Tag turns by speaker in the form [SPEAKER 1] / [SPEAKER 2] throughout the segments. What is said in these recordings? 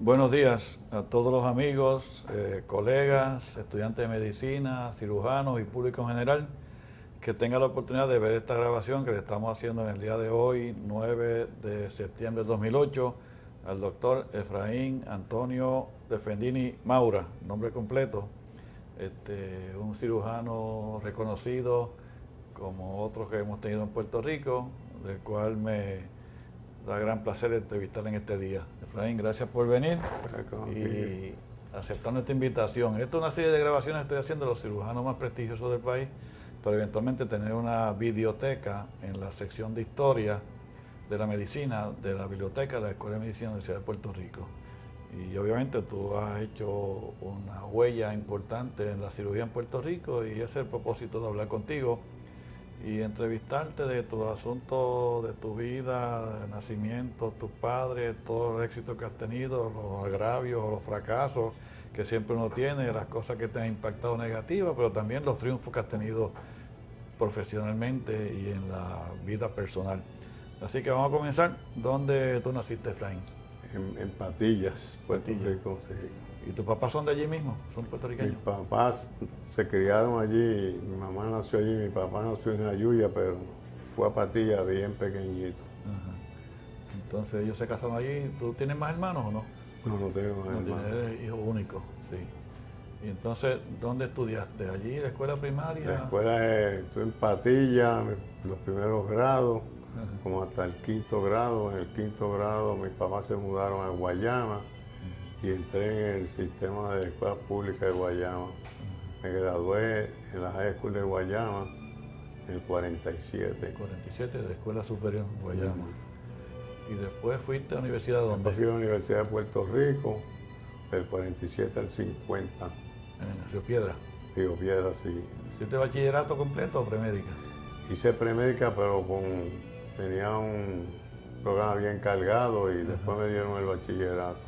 [SPEAKER 1] Buenos días a todos los amigos, colegas, estudiantes de medicina, cirujanos y público en general que tengan la oportunidad de ver esta grabación que le estamos haciendo en el día de hoy, 9 de septiembre de 2008, al doctor Efraín Antonio Defendini Maura, nombre completo, un cirujano reconocido como otros que hemos tenido en Puerto Rico, del cual me da gran placer entrevistarle en este día. Efraín, gracias por venir y aceptar nuestra invitación. Esta es una serie de grabaciones que estoy haciendo de los cirujanos más prestigiosos del país, para eventualmente tener una videoteca en la sección de historia de la medicina de la biblioteca de la Escuela de Medicina de la Universidad de Puerto Rico. Y obviamente tú has hecho una huella importante en la cirugía en Puerto Rico y ese es el propósito de hablar contigo y entrevistarte de tus asuntos, de tu vida, de nacimiento, tus padres, todos los éxitos que has tenido, los agravios o los fracasos que siempre uno tiene, las cosas que te han impactado negativas, pero también los triunfos que has tenido profesionalmente y en la vida personal. Así que vamos a comenzar. ¿Dónde tú naciste, Efraín?
[SPEAKER 2] En Patillas, Puerto Rico, sí.
[SPEAKER 1] ¿Y tus papás son de allí mismo? ¿Son puertorriqueños?
[SPEAKER 2] Mis papás se criaron allí, mi mamá nació allí, mi papá nació en Jayuya, pero fue a Patillas bien pequeñito.
[SPEAKER 1] Ajá. Entonces ellos se casaron allí. ¿Tú tienes más hermanos o no?
[SPEAKER 2] No tengo más hermanos.
[SPEAKER 1] Eres hijo único, sí. Y entonces, ¿dóde estudiaste? ¿Allí, la escuela primaria?
[SPEAKER 2] La escuela estuve en Patillas, los primeros grados, como hasta el quinto grado. En el quinto grado mis papás se mudaron a Guayama y entré en el sistema de escuelas públicas de Guayama. Me gradué en la High School de Guayama en el 47.
[SPEAKER 1] 47 de Escuela Superior Guayama. Y después fuiste a la universidad de dónde?
[SPEAKER 2] Después fui a la Universidad de Puerto Rico, del 47 al 50.
[SPEAKER 1] En Río Piedra.
[SPEAKER 2] Río Piedra, sí.
[SPEAKER 1] ¿Hiciste bachillerato completo o premédica?
[SPEAKER 2] Hice premédica, pero tenía un programa bien cargado y después me dieron el bachillerato.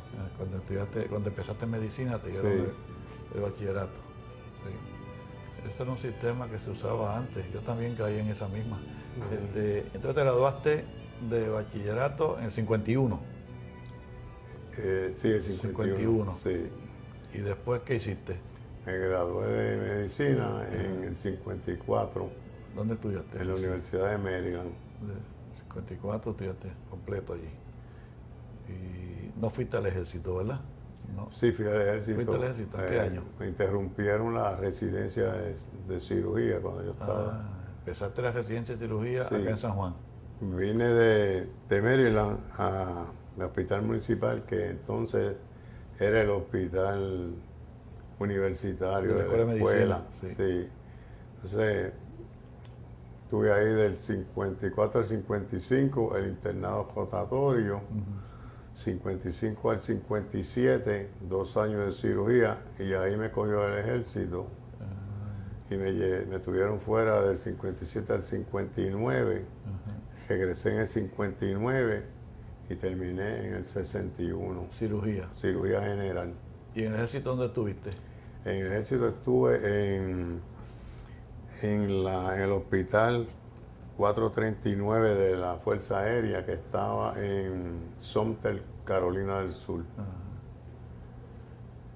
[SPEAKER 1] Cuando empezaste en medicina te dieron el bachillerato. Sí. Ese era un sistema que se usaba antes. Yo también caí en esa misma. Entonces te graduaste de bachillerato en el 51.
[SPEAKER 2] Sí, el 51. Sí.
[SPEAKER 1] ¿Y después qué hiciste?
[SPEAKER 2] Me gradué de medicina en el 54.
[SPEAKER 1] ¿Dónde estudiaste?
[SPEAKER 2] En la Universidad de Maryland.
[SPEAKER 1] En 54 estudiaste completo allí. Y no fuiste al ejército, ¿verdad? No.
[SPEAKER 2] Sí, fui al ejército.
[SPEAKER 1] ¿Fuiste al ejército? ¿En qué año?
[SPEAKER 2] Me interrumpieron la residencia de cirugía cuando yo estaba.
[SPEAKER 1] Empezaste la residencia de cirugía acá en San Juan.
[SPEAKER 2] Vine de Maryland al hospital municipal, que entonces era el hospital universitario de la escuela. Sí. Entonces, estuve ahí del 54 al 55, el internado rotatorio, 55 al 57, 2 años de cirugía, y ahí me cogió el ejército. Y me tuvieron fuera del 57 al 59. Regresé en el 59 y terminé en el 61.
[SPEAKER 1] Cirugía.
[SPEAKER 2] Cirugía general.
[SPEAKER 1] ¿Y en el ejército dónde estuviste?
[SPEAKER 2] En el ejército estuve en el hospital 439 de la Fuerza Aérea, que estaba en Sumter, Carolina del Sur.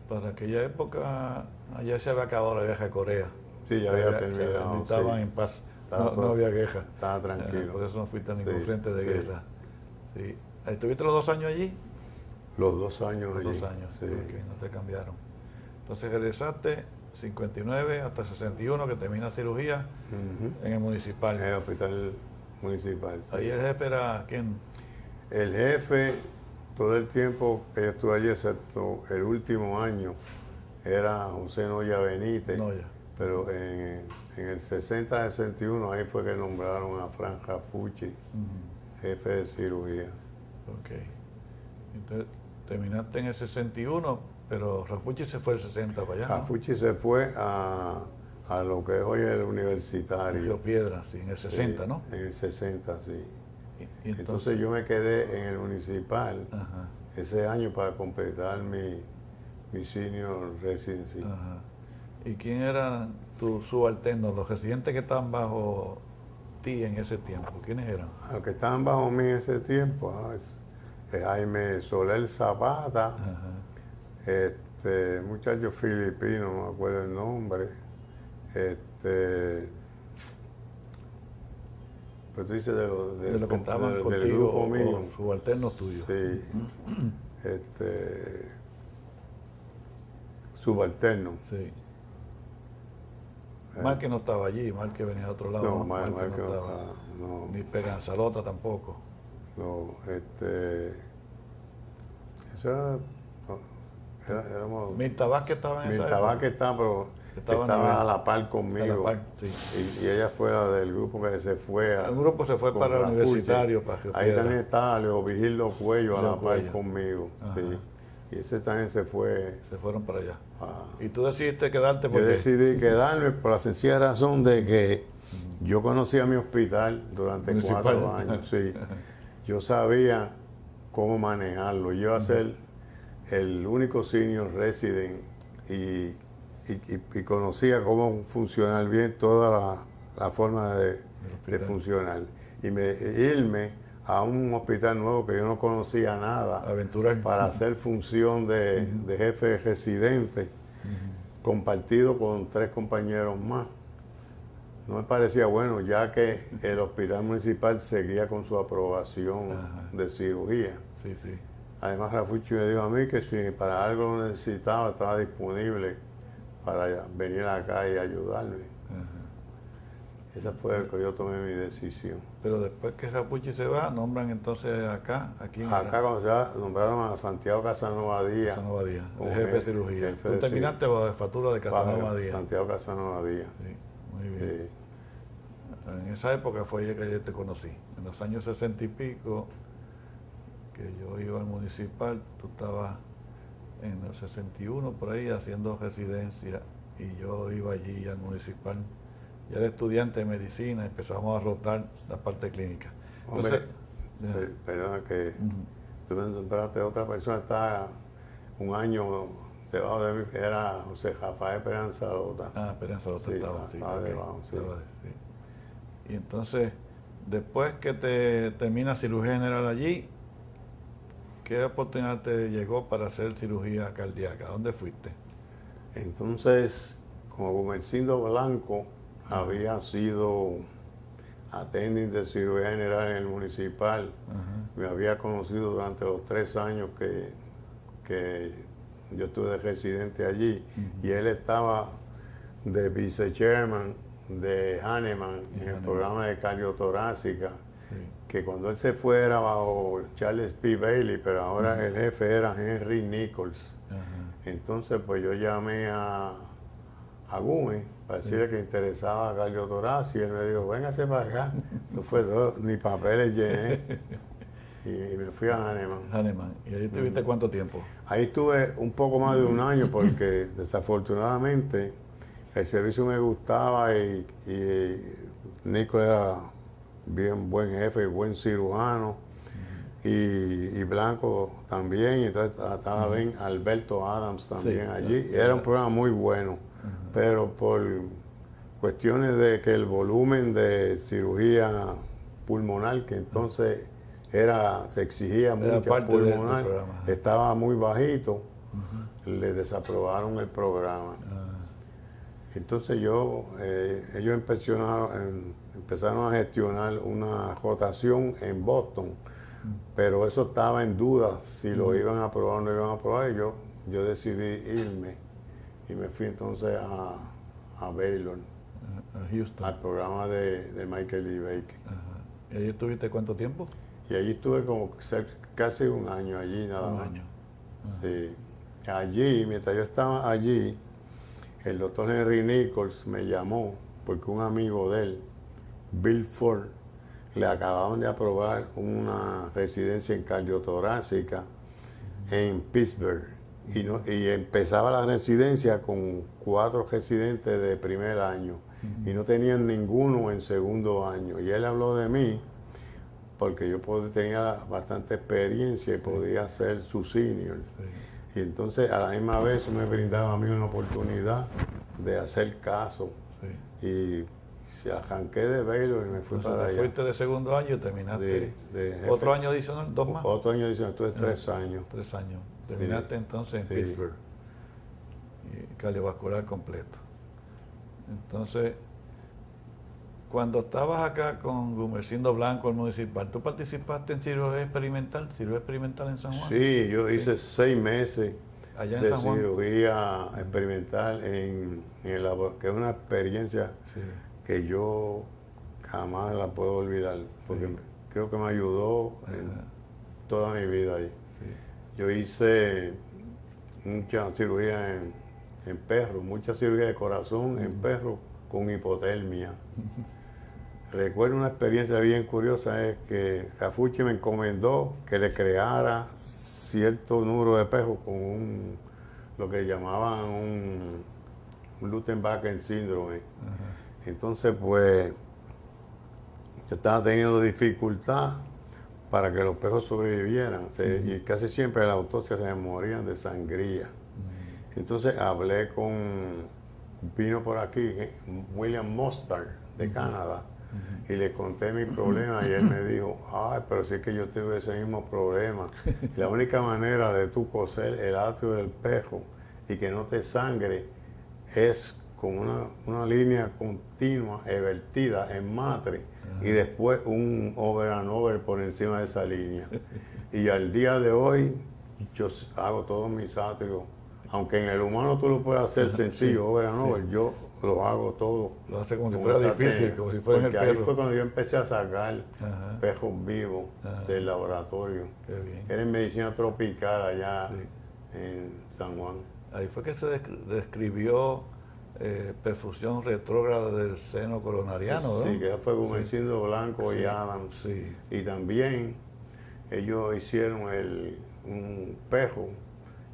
[SPEAKER 1] Para aquella época, allá se había acabado la guerra de Corea.
[SPEAKER 2] Sí, ya había terminado.
[SPEAKER 1] Estaban en paz. No había guerra.
[SPEAKER 2] Estaba tranquilo.
[SPEAKER 1] Por eso no fuiste a ningún frente de guerra. Sí. ¿Estuviste los 2 años allí?
[SPEAKER 2] Los 2 años allí.
[SPEAKER 1] Los 2 años,
[SPEAKER 2] sí.
[SPEAKER 1] Okay, no te cambiaron. Entonces regresaste 59 hasta 61, que termina cirugía en el municipal.
[SPEAKER 2] En el hospital municipal. Sí.
[SPEAKER 1] Ahí el jefe era ¿quién?
[SPEAKER 2] El jefe, todo el tiempo que yo estuve allí, excepto el último año, era José Noya Benítez.
[SPEAKER 1] Noya.
[SPEAKER 2] Pero en el 60-61 ahí fue que nombraron a Fran Rafucci, jefe de cirugía.
[SPEAKER 1] Ok. Entonces terminaste en el 61, pero Rafucci se fue el 60 para allá.
[SPEAKER 2] Rafucci se fue a lo que es hoy el universitario.
[SPEAKER 1] Río Piedra, sí, en el 60,
[SPEAKER 2] sí,
[SPEAKER 1] ¿no?
[SPEAKER 2] En el 60, sí.
[SPEAKER 1] Y
[SPEAKER 2] entonces yo me quedé en el municipal ese año para completar mi senior residency.
[SPEAKER 1] ¿Y quién eran tus subalternos, los residentes que estaban bajo ti en ese tiempo? ¿Quiénes eran?
[SPEAKER 2] Los que estaban bajo mí en ese tiempo, Jaime Soler Zapata, muchacho filipino, no me acuerdo el nombre, pues tú dices de
[SPEAKER 1] lo que estaban contigo,
[SPEAKER 2] del grupo mío,
[SPEAKER 1] subalternos tuyos.
[SPEAKER 2] Sí, subalterno.
[SPEAKER 1] Sí. Márquez no estaba allí, Márquez venía de otro lado.
[SPEAKER 2] No, Márquez no estaba. No.
[SPEAKER 1] Ni Peganzalota tampoco.
[SPEAKER 2] No, eso éramos...
[SPEAKER 1] Mirta Vázquez estaba en esa
[SPEAKER 2] Mirta Vázquez estaba, pero estaba a la par conmigo.
[SPEAKER 1] A la par, sí.
[SPEAKER 2] Y ella fue la del grupo que se fue.
[SPEAKER 1] El grupo se fue para el universitario, para Río
[SPEAKER 2] Ahí
[SPEAKER 1] Piedra.
[SPEAKER 2] También estaba Leo Vigildo Cuello a la par conmigo.
[SPEAKER 1] Ajá.
[SPEAKER 2] Sí. Y ese también se fue.
[SPEAKER 1] Se fueron para allá. ¿Y tú decidiste quedarte?
[SPEAKER 2] Yo decidí quedarme por la sencilla razón de que yo conocía mi hospital durante municipal. 4 años. Sí. Yo sabía cómo manejarlo. Yo iba a ser el único senior resident y conocía cómo funcionar bien toda la forma de funcionar. Y irme a un hospital nuevo que yo no conocía nada,
[SPEAKER 1] aventurar,
[SPEAKER 2] para hacer función de jefe de residente, compartido con 3 compañeros más. No me parecía bueno, ya que el hospital municipal seguía con su aprobación de cirugía.
[SPEAKER 1] Sí, sí.
[SPEAKER 2] Además, Rafucci me dijo a mí que si para algo lo necesitaba, estaba disponible para venir acá y ayudarme. Esa fue el que yo tomé mi decisión.
[SPEAKER 1] Pero después que Rafucci se va, nombran entonces acá
[SPEAKER 2] cuando se va, nombraron a Santiago Casanova Díaz.
[SPEAKER 1] Casanova Díaz, jefe de cirugía. ¿Tú terminaste bajo jefatura de Casanova Díaz?
[SPEAKER 2] Santiago Casanova Díaz.
[SPEAKER 1] Sí, muy bien. Sí. En esa época fue que yo te conocí. En los años 60 y pico, que yo iba al municipal, tú estabas en el 61 por ahí haciendo residencia y yo iba allí al municipal. Ya era estudiante de medicina, empezamos a rotar la parte clínica. Entonces,
[SPEAKER 2] perdona que tú me nombraste a otra persona, estaba un año debajo de mí, era José Rafael Peranzalota.
[SPEAKER 1] Peranzalota estaba, sí.
[SPEAKER 2] Estaba debajo, sí.
[SPEAKER 1] Y entonces, después que te termina cirugía general allí, ¿qué oportunidad te llegó para hacer cirugía cardíaca? ¿Dónde fuiste?
[SPEAKER 2] Entonces, como Gumercindo Blanco había sido attending de cirugía general en el municipal, me había conocido durante los 3 años que yo estuve de residente allí, y él estaba de vice-chairman de Hahnemann en el programa de cardiotorácica, que cuando él se fue era bajo Charles P. Bailey, pero ahora el jefe era Henry Nichols. Entonces pues yo llamé a Gómez para decirle que interesaba cardiotorácica, y él me dijo, véngase para acá. Eso fue todo, ni papeles llené. Y me fui a Hahnemann.
[SPEAKER 1] ¿Y ahí estuviste cuánto tiempo?
[SPEAKER 2] Ahí estuve un poco más de 1 año porque desafortunadamente el servicio me gustaba y Nico era bien buen jefe, buen cirujano, y Blanco también, y entonces estaba bien Alberto Adams también allí. Era un programa muy bueno, pero por cuestiones de que el volumen de cirugía pulmonar, que entonces se exigía mucho pulmonar, estaba muy bajito, le desaprobaron el programa. Entonces ellos empezaron a gestionar una rotación en Boston, pero eso estaba en duda si lo iban a aprobar o no iban a aprobar, y yo decidí irme y me fui entonces a Baylor,
[SPEAKER 1] a Houston,
[SPEAKER 2] al programa de Michael E. Baker.
[SPEAKER 1] ¿Y allí estuviste cuánto tiempo?
[SPEAKER 2] Y allí estuve como casi 1 año allí nada más. Sí. Allí, mientras yo estaba allí, el doctor Henry Nichols me llamó porque un amigo de él, Bill Ford, le acababan de aprobar una residencia en cardiotorácica en Pittsburgh. Y empezaba la residencia con 4 residentes de primer año y no tenían ninguno en segundo año. Y él habló de mí porque yo tenía bastante experiencia y podía ser su senior. Y entonces a la misma vez me brindaba a mí una oportunidad de hacer caso y Si arranqué de Baylor y me fui para allá.
[SPEAKER 1] Fuiste de segundo año y terminaste. ¿Otro año adicional? ¿2 más?
[SPEAKER 2] Otro año adicional, estuve 3 años.
[SPEAKER 1] 3 años. Terminaste entonces en Pittsburgh. Y cardiovascular completo. Entonces, cuando estabas acá con Gumersindo Blanco, el municipal, ¿tú participaste en cirugía experimental en San Juan?
[SPEAKER 2] Sí, yo hice 6 meses
[SPEAKER 1] allá en
[SPEAKER 2] de
[SPEAKER 1] San Juan.
[SPEAKER 2] Cirugía experimental en el laboratorio, que es una experiencia que yo jamás la puedo olvidar, porque creo que me ayudó en toda mi vida ahí. Yo hice mucha cirugía en perros, mucha cirugía de corazón en perros con hipotermia. Recuerdo una experiencia bien curiosa, es que Cafucci me encomendó que le creara cierto número de perros con lo que llamaban un Lutenbacher síndrome. Entonces, pues, yo estaba teniendo dificultad para que los perros sobrevivieran. Y casi siempre en la autopsia se morían de sangría. Entonces hablé vino por aquí William Mostard de Canadá y le conté mi problema y él me dijo, ay, pero sí que yo tuve ese mismo problema. La única manera de tú coser el atrio del perro y que no te sangre es con una línea continua, vertida en matre, y después un over and over por encima de esa línea. Y al día de hoy yo hago todos mis atrios, aunque en el humano tú lo puedes hacer sencillo, over and over, yo lo hago todo.
[SPEAKER 1] Lo hace como si fuera difícil, como si fuera en el perro.
[SPEAKER 2] Ahí fue cuando yo empecé a sacar perros vivos del laboratorio.
[SPEAKER 1] Qué bien.
[SPEAKER 2] Era en medicina tropical allá en San Juan.
[SPEAKER 1] Ahí fue que se describió perfusión retrógrada del seno coronariano, ¿no?
[SPEAKER 2] Sí, que fue Gumersindo Blanco y Adams. Y también ellos hicieron un perro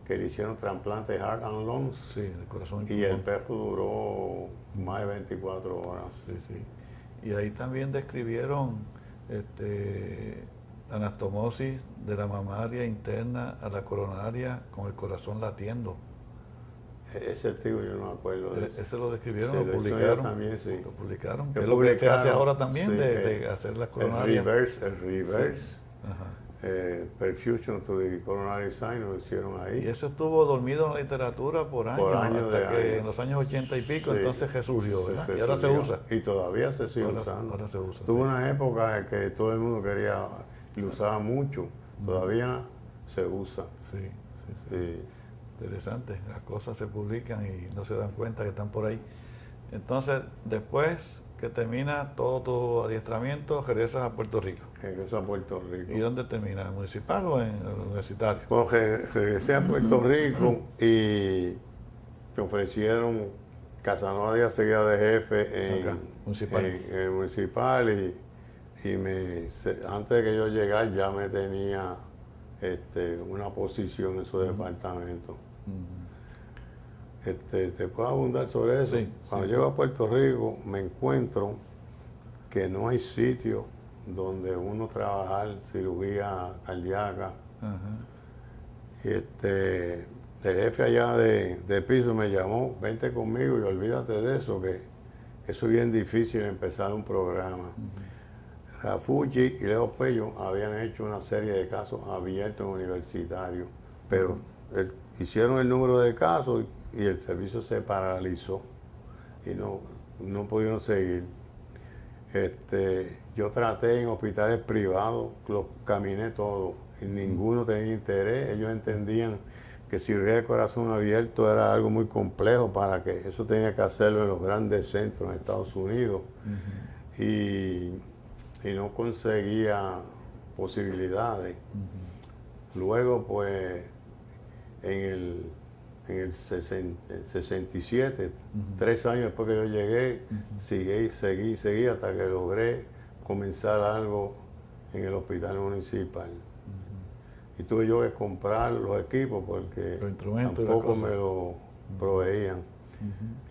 [SPEAKER 2] que le hicieron trasplante de heart and lungs.
[SPEAKER 1] Sí, el corazón.
[SPEAKER 2] Y el perro duró más de 24 horas.
[SPEAKER 1] Y ahí también describieron anastomosis de la mamaria interna a la coronaria con el corazón latiendo.
[SPEAKER 2] Ese tío yo no me acuerdo de eso.
[SPEAKER 1] Ese lo describieron, lo publicaron.
[SPEAKER 2] También,
[SPEAKER 1] Lo publicaron. Que es lo que se hace ahora también, de hacer las coronarias.
[SPEAKER 2] El reverse. Perfusion to the coronary sign lo hicieron ahí.
[SPEAKER 1] Y eso estuvo dormido en la literatura por años, hasta que en los años 80 y pico entonces resurgió, ¿verdad? Y ahora se usa.
[SPEAKER 2] Y todavía se sigue usando.
[SPEAKER 1] Ahora se usa.
[SPEAKER 2] Tuvo una época en que todo el mundo quería y lo usaba mucho. Todavía se usa.
[SPEAKER 1] Sí. Interesante, las cosas se publican y no se dan cuenta que están por ahí. Entonces, después que termina todo tu adiestramiento, regresas a Puerto Rico.
[SPEAKER 2] Regreso a Puerto Rico.
[SPEAKER 1] ¿Y dónde termina? ¿En municipal o en el universitario?
[SPEAKER 2] Pues regresé a Puerto Rico y me ofrecieron Casanova Díaz seguida de jefe en el municipal y antes de que yo llegara ya me tenía una posición en su departamento. ¿Te puedo abundar sobre eso? Cuando llego a Puerto Rico me encuentro que no hay sitio donde uno trabajar cirugía cardíaca. El jefe allá de piso me llamó, vente conmigo y olvídate de eso, que eso es bien difícil empezar un programa. Cafucci y Leo Pello habían hecho una serie de casos abiertos en universitarios, pero hicieron el número de casos y el servicio se paralizó y no pudieron seguir. Yo traté en hospitales privados, los caminé todos y ninguno tenía interés. Ellos entendían que cirugía de corazón abierto era algo muy complejo para que eso tenía que hacerlo en los grandes centros en Estados Unidos. Y no conseguía posibilidades. Luego, pues, en el 67, 3 años después que yo llegué, seguí hasta que logré comenzar algo en el hospital municipal. Y tuve yo que comprar los equipos porque tampoco me lo proveían.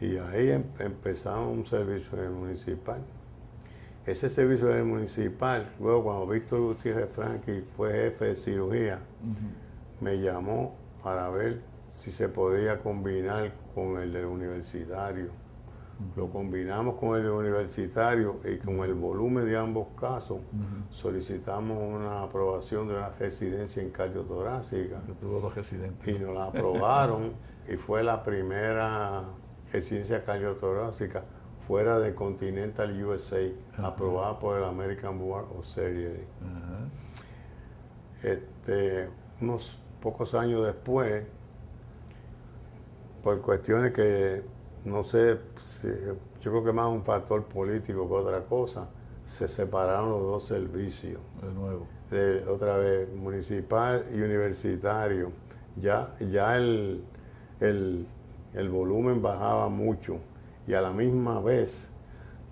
[SPEAKER 2] Y ahí empezamos un servicio en el municipal. Ese servicio del municipal, luego cuando Víctor Gutiérrez Franqui fue jefe de cirugía, me llamó para ver si se podía combinar con el del universitario, Lo combinamos con el universitario y con el volumen de ambos casos solicitamos una aprobación de una residencia en cardiotorácica.
[SPEAKER 1] Yo tuve 2 residentes.
[SPEAKER 2] Y nos la aprobaron y fue la primera residencia cardiotorácica fuera de Continental USA, aprobada por el American Board of Surgery. Unos pocos años después, por cuestiones que no sé, yo creo que más un factor político que otra cosa, se separaron los dos servicios.
[SPEAKER 1] De nuevo.
[SPEAKER 2] Otra vez, municipal y universitario. Ya el volumen bajaba mucho y a la misma vez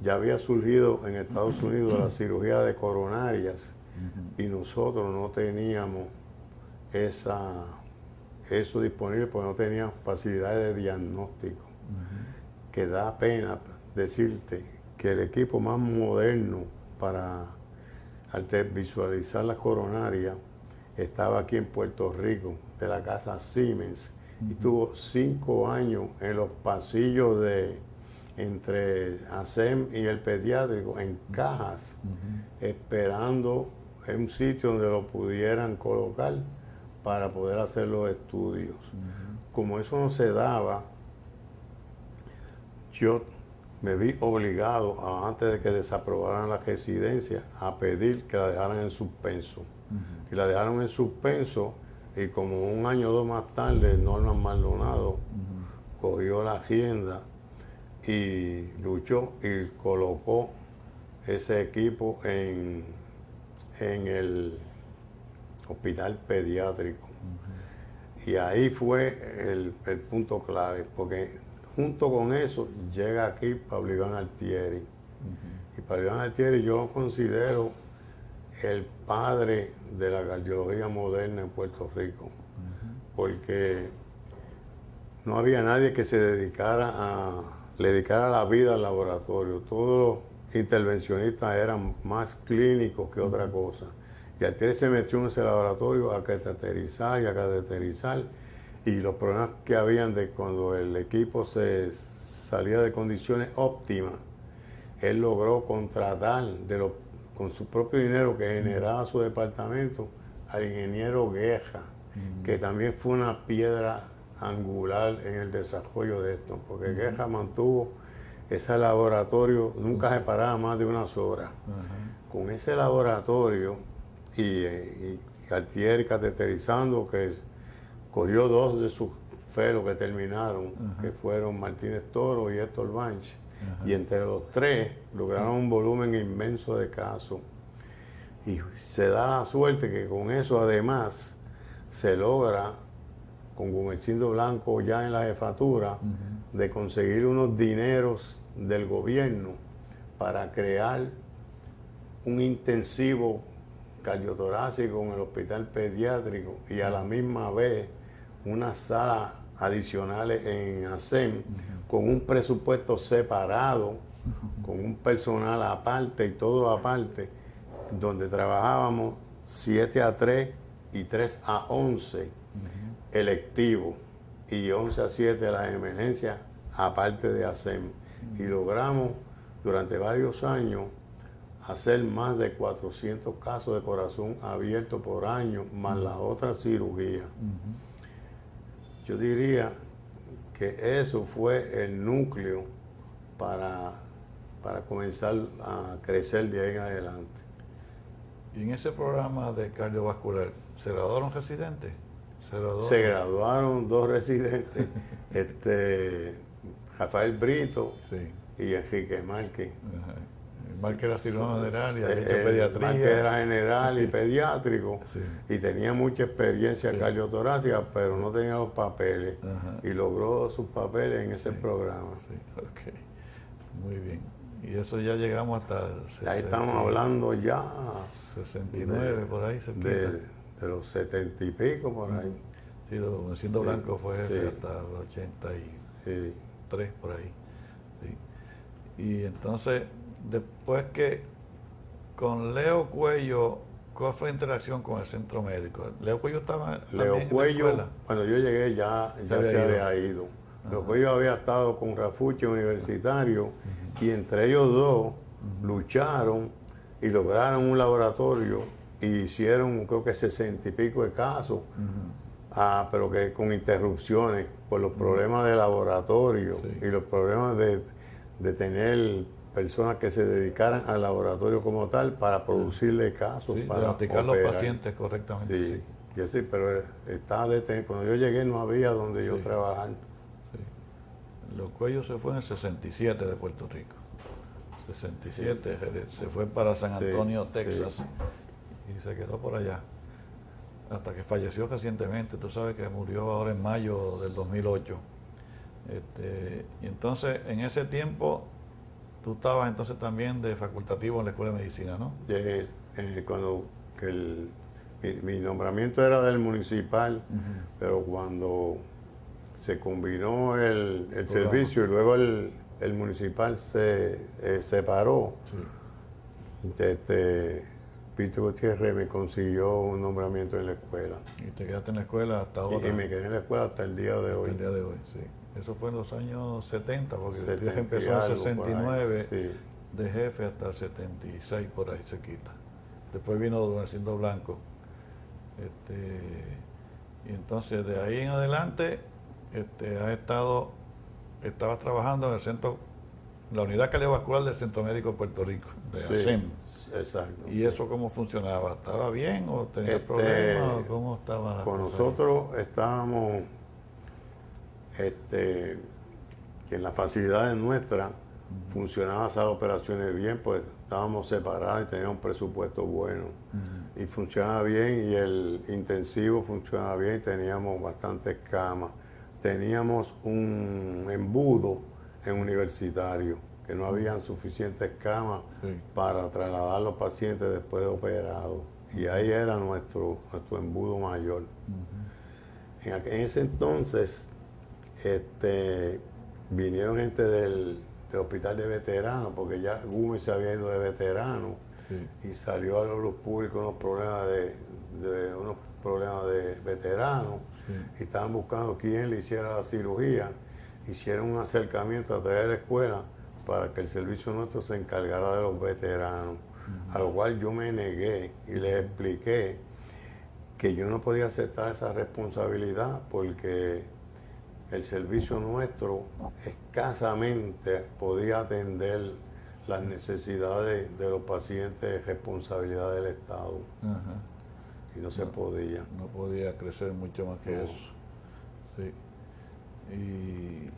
[SPEAKER 2] ya había surgido en Estados Unidos la cirugía de coronarias y nosotros no teníamos eso disponible porque no tenían facilidades de diagnóstico. Que da pena decirte que el equipo más moderno para visualizar las coronarias estaba aquí en Puerto Rico, de la casa Siemens, y tuvo 5 años en los pasillos entre ASEM y el pediátrico, en cajas, esperando en un sitio donde lo pudieran colocar para poder hacer los estudios. Como eso no se daba, yo me vi obligado, antes de que desaprobaran la residencia, a pedir que la dejaran en suspenso. Y la dejaron en suspenso y como 1 año o 2 más tarde, Norman Maldonado cogió la agenda y luchó y colocó ese equipo en el hospital pediátrico. Y ahí fue el punto clave, porque junto con eso llega aquí Pablo Iván Altieri. Y Pablo Iván Altieri yo lo considero el padre de la cardiología moderna en Puerto Rico, porque no había nadie que le dedicara la vida al laboratorio. Todos los intervencionistas eran más clínicos que otra cosa. Y Altieri se metió en ese laboratorio a cateterizar y a cateterizar. Y los problemas que habían de cuando el equipo se salía de condiciones óptimas, él logró contratar con su propio dinero que generaba su departamento al ingeniero Guerra, que también fue una piedra angular en el desarrollo de esto, porque Guerra mantuvo ese laboratorio, nunca se paraba más de unas horas. Con ese laboratorio y Altieri cateterizando, que cogió 2 de sus fellows que terminaron, que fueron Martínez Toro y Héctor Banch, y entre los 3 lograron un volumen inmenso de casos. Y se da la suerte que con eso además se logra, con Gumercindo Blanco ya en la jefatura, de conseguir unos dineros del gobierno para crear un intensivo cardiotorácico en el hospital pediátrico y a la misma vez unas salas adicionales en ASEM con un presupuesto separado, con un personal aparte y todo aparte, donde trabajábamos 7-3 y 3-11 electivos y 11-7 las emergencias aparte de ASEM. Y logramos durante varios años hacer más de 400 casos de corazón abierto por año, más las otras cirugías. Yo diría que eso fue el núcleo para comenzar a crecer de ahí en adelante.
[SPEAKER 1] Y en ese programa de cardiovascular, ¿se graduaron residentes?
[SPEAKER 2] Se graduaron 2 residentes, Rafael Brito y Enrique Márquez.
[SPEAKER 1] Márquez era cirujano general y había hecho pediatría.
[SPEAKER 2] Márquez era general y pediátrico y tenía mucha experiencia cardiotorácica, pero no tenía los papeles y logró sus papeles en ese programa.
[SPEAKER 1] Muy bien. Y eso ya llegamos hasta...
[SPEAKER 2] Ahí estamos hablando ya...
[SPEAKER 1] 69, por ahí se
[SPEAKER 2] de los 70 y pico, por ahí.
[SPEAKER 1] Sí, siendo Blanco fue jefe hasta los 83, por ahí. Sí. Y entonces, después que con Leo Cuello, ¿cuál fue la interacción con el centro médico? Leo Cuello estaba
[SPEAKER 2] Leo Cuello, cuando yo llegué ya se había ido. Los Cuellos había estado con Rafucci Universitario y entre ellos dos lucharon y lograron un laboratorio y hicieron creo que 60 y pico de casos, pero que con interrupciones por los problemas de laboratorio y los problemas de tener personas que se dedicaran al laboratorio como tal para producirle casos, para
[SPEAKER 1] diagnosticar los pacientes correctamente.
[SPEAKER 2] Sí, pero estaba detenido. Cuando yo llegué no había donde yo trabajar.
[SPEAKER 1] Los Cuellos se fue en el 67 de Puerto Rico. 67, se fue para San Antonio, Texas, y se quedó por allá. Hasta que falleció recientemente, tú sabes que murió ahora en mayo del 2008. Y entonces, en ese tiempo, tú estabas entonces también de facultativo en la Escuela de Medicina, ¿no?
[SPEAKER 2] Cuando mi nombramiento era del municipal, pero cuando se combinó el servicio y luego el municipal se separó, Pito Gutiérrez me consiguió un nombramiento en la escuela.
[SPEAKER 1] ¿Y te quedaste en la escuela hasta ahora?
[SPEAKER 2] Y me quedé en la escuela hasta el día de hoy.
[SPEAKER 1] Hasta el día de hoy, sí. Eso fue en los años 70, porque empezó en el 69 de jefe hasta el 76, por ahí se quita. Después vino Don Ercindo Blanco. Y entonces de ahí en adelante estabas trabajando en el centro, la unidad cardiovascular del Centro Médico de Puerto Rico, de ASEM.
[SPEAKER 2] Exacto.
[SPEAKER 1] ¿Y eso cómo funcionaba? ¿Estaba bien o tenía problemas? ¿Cómo estaba?
[SPEAKER 2] Con nosotros estábamos, que en las facilidades nuestras funcionaban esas operaciones bien, pues estábamos separados y teníamos un presupuesto bueno. Y funcionaba bien y el intensivo funcionaba bien y teníamos bastantes camas. Teníamos un embudo en universitario, que no habían suficientes camas para trasladar a los pacientes después de operados. Y ahí era nuestro embudo mayor. En ese entonces vinieron gente del hospital de veteranos, porque ya Gómez se había ido de veterano y salió a la luz pública unos problemas de veteranos y estaban buscando quién le hiciera la cirugía. Hicieron un acercamiento a través de la escuela para que el servicio nuestro se encargara de los veteranos, a lo cual yo me negué y les expliqué que yo no podía aceptar esa responsabilidad porque el servicio nuestro escasamente podía atender las necesidades de los pacientes de responsabilidad del Estado. Y no se podía.
[SPEAKER 1] No podía crecer mucho más que eso. Sí. Y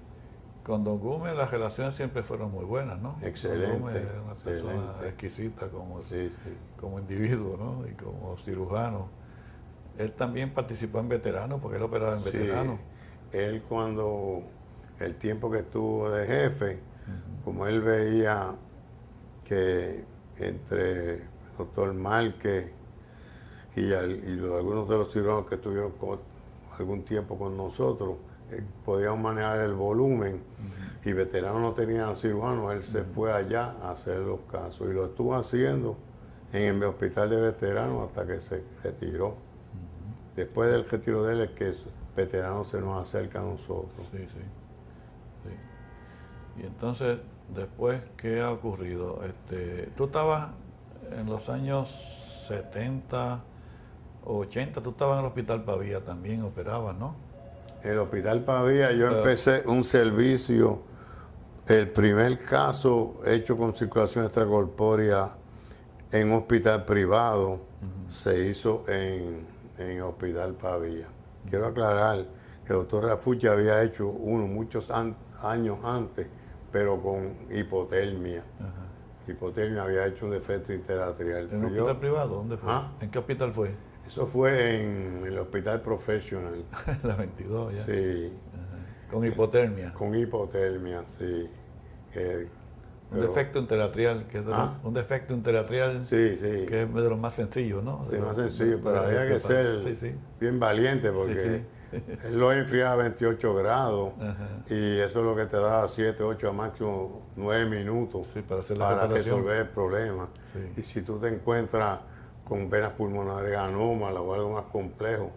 [SPEAKER 1] con Don Gómez las relaciones siempre fueron muy buenas, ¿no?
[SPEAKER 2] Excelente.
[SPEAKER 1] Don Gómez era una persona exquisita como individuo, ¿no? Y como cirujano. Él también participó en veteranos, porque él operaba en veteranos.
[SPEAKER 2] Él cuando, el tiempo que estuvo de jefe, como él veía que entre el doctor Márquez y algunos de los cirujanos que estuvieron algún tiempo con nosotros, podíamos manejar el volumen y veteranos no tenían cirujanos, él se fue allá a hacer los casos y lo estuvo haciendo en el hospital de veteranos hasta que se retiró. Después del retiro de él es que veteranos se nos acerca a nosotros.
[SPEAKER 1] Sí. Y entonces, después, ¿qué ha ocurrido? Tú estabas en los años 70 o 80, tú estabas en el Hospital Pavía también, operabas, ¿no?
[SPEAKER 2] En el Hospital Pavía yo empecé un servicio, el primer caso hecho con circulación extracorpórea en un hospital privado, se hizo en el Hospital Pavía. Quiero aclarar que el doctor Rafucci había hecho uno muchos años antes, pero con hipotermia. Hipotermia, había hecho un defecto interatrial.
[SPEAKER 1] ¿En un hospital privado? ¿Dónde fue? ¿En qué hospital fue?
[SPEAKER 2] Eso fue en el Hospital Professional.
[SPEAKER 1] La 22 ya.
[SPEAKER 2] Sí.
[SPEAKER 1] Con hipotermia.
[SPEAKER 2] Con hipotermia, sí.
[SPEAKER 1] Un defecto interatrial, que es un defecto interatrial que es de los más sencillos, ¿no?
[SPEAKER 2] Sí, más sencillo, pero había que ser bien valiente porque él lo enfriaba a 28 grados y eso es lo que te da 7, 8, a máximo 9 minutos para resolver el problema. Y si tú te encuentras con venas pulmonares anómalas o algo más complejo,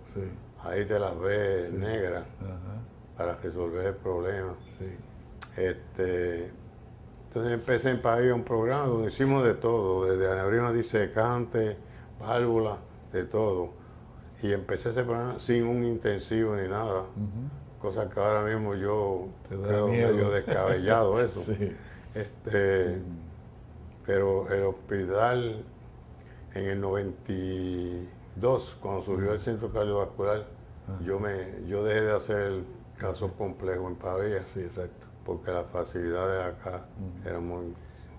[SPEAKER 2] ahí te las ves negras. para resolver el problema.
[SPEAKER 1] Sí.
[SPEAKER 2] Entonces empecé en Pavía un programa donde hicimos de todo, desde aneurisma disecante, válvula, de todo. Y empecé ese programa sin un intensivo ni nada, cosa que ahora mismo yo creo medio descabellado eso.
[SPEAKER 1] Sí.
[SPEAKER 2] Pero el hospital en el 92, cuando surgió el centro cardiovascular, yo dejé de hacer casos complejos en Pavía.
[SPEAKER 1] Sí, exacto.
[SPEAKER 2] Porque las facilidades acá eran muy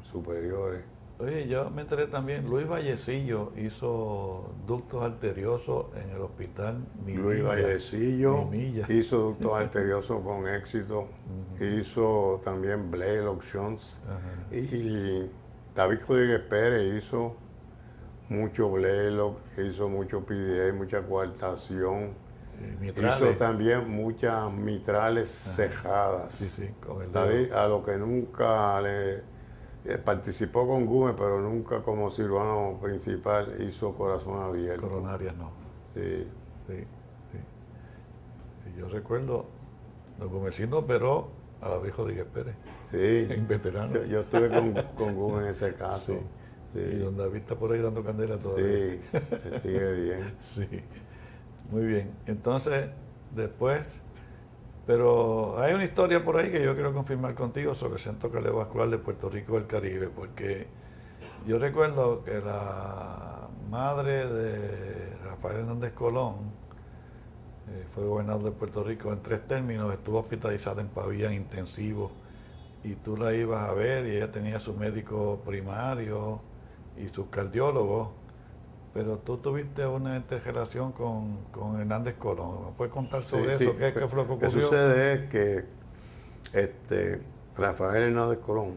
[SPEAKER 2] superiores.
[SPEAKER 1] Oye, yo me enteré también, Luis Vallecillo hizo ductos arteriosos en el hospital Mimilla.
[SPEAKER 2] Luis Vallecillo hizo ductos arteriosos con éxito, hizo también Blaylock Jones, y David Rodríguez Pérez hizo mucho Blaylock, hizo mucho PDA, mucha coartación. Hizo también muchas mitrales cejadas.
[SPEAKER 1] Sí, sí, con el
[SPEAKER 2] David, a lo que nunca participó con Gómez, pero nunca como cirujano principal hizo corazón abierto.
[SPEAKER 1] Coronarias no.
[SPEAKER 2] Sí.
[SPEAKER 1] Y yo recuerdo, don Gómezino operó a David Rodríguez Pérez.
[SPEAKER 2] Sí.
[SPEAKER 1] En veterano.
[SPEAKER 2] Yo estuve con Gómez en ese caso.
[SPEAKER 1] Sí. Y don David está por ahí dando candela todavía.
[SPEAKER 2] Sí, sigue bien.
[SPEAKER 1] Sí. Muy bien, entonces después, pero hay una historia por ahí que yo quiero confirmar contigo sobre el Centro Cardiovascular de Puerto Rico del Caribe, porque yo recuerdo que la madre de Rafael Hernández Colón fue gobernador de Puerto Rico en 3 términos, estuvo hospitalizada en Pavía en intensivo, y tú la ibas a ver y ella tenía su médico primario y sus cardiólogos. Pero tú tuviste una interrelación con Hernández Colón. ¿Me puedes contar sobre eso? ¿Qué fue lo que ocurrió?
[SPEAKER 2] Lo que sucede es que Rafael Hernández Colón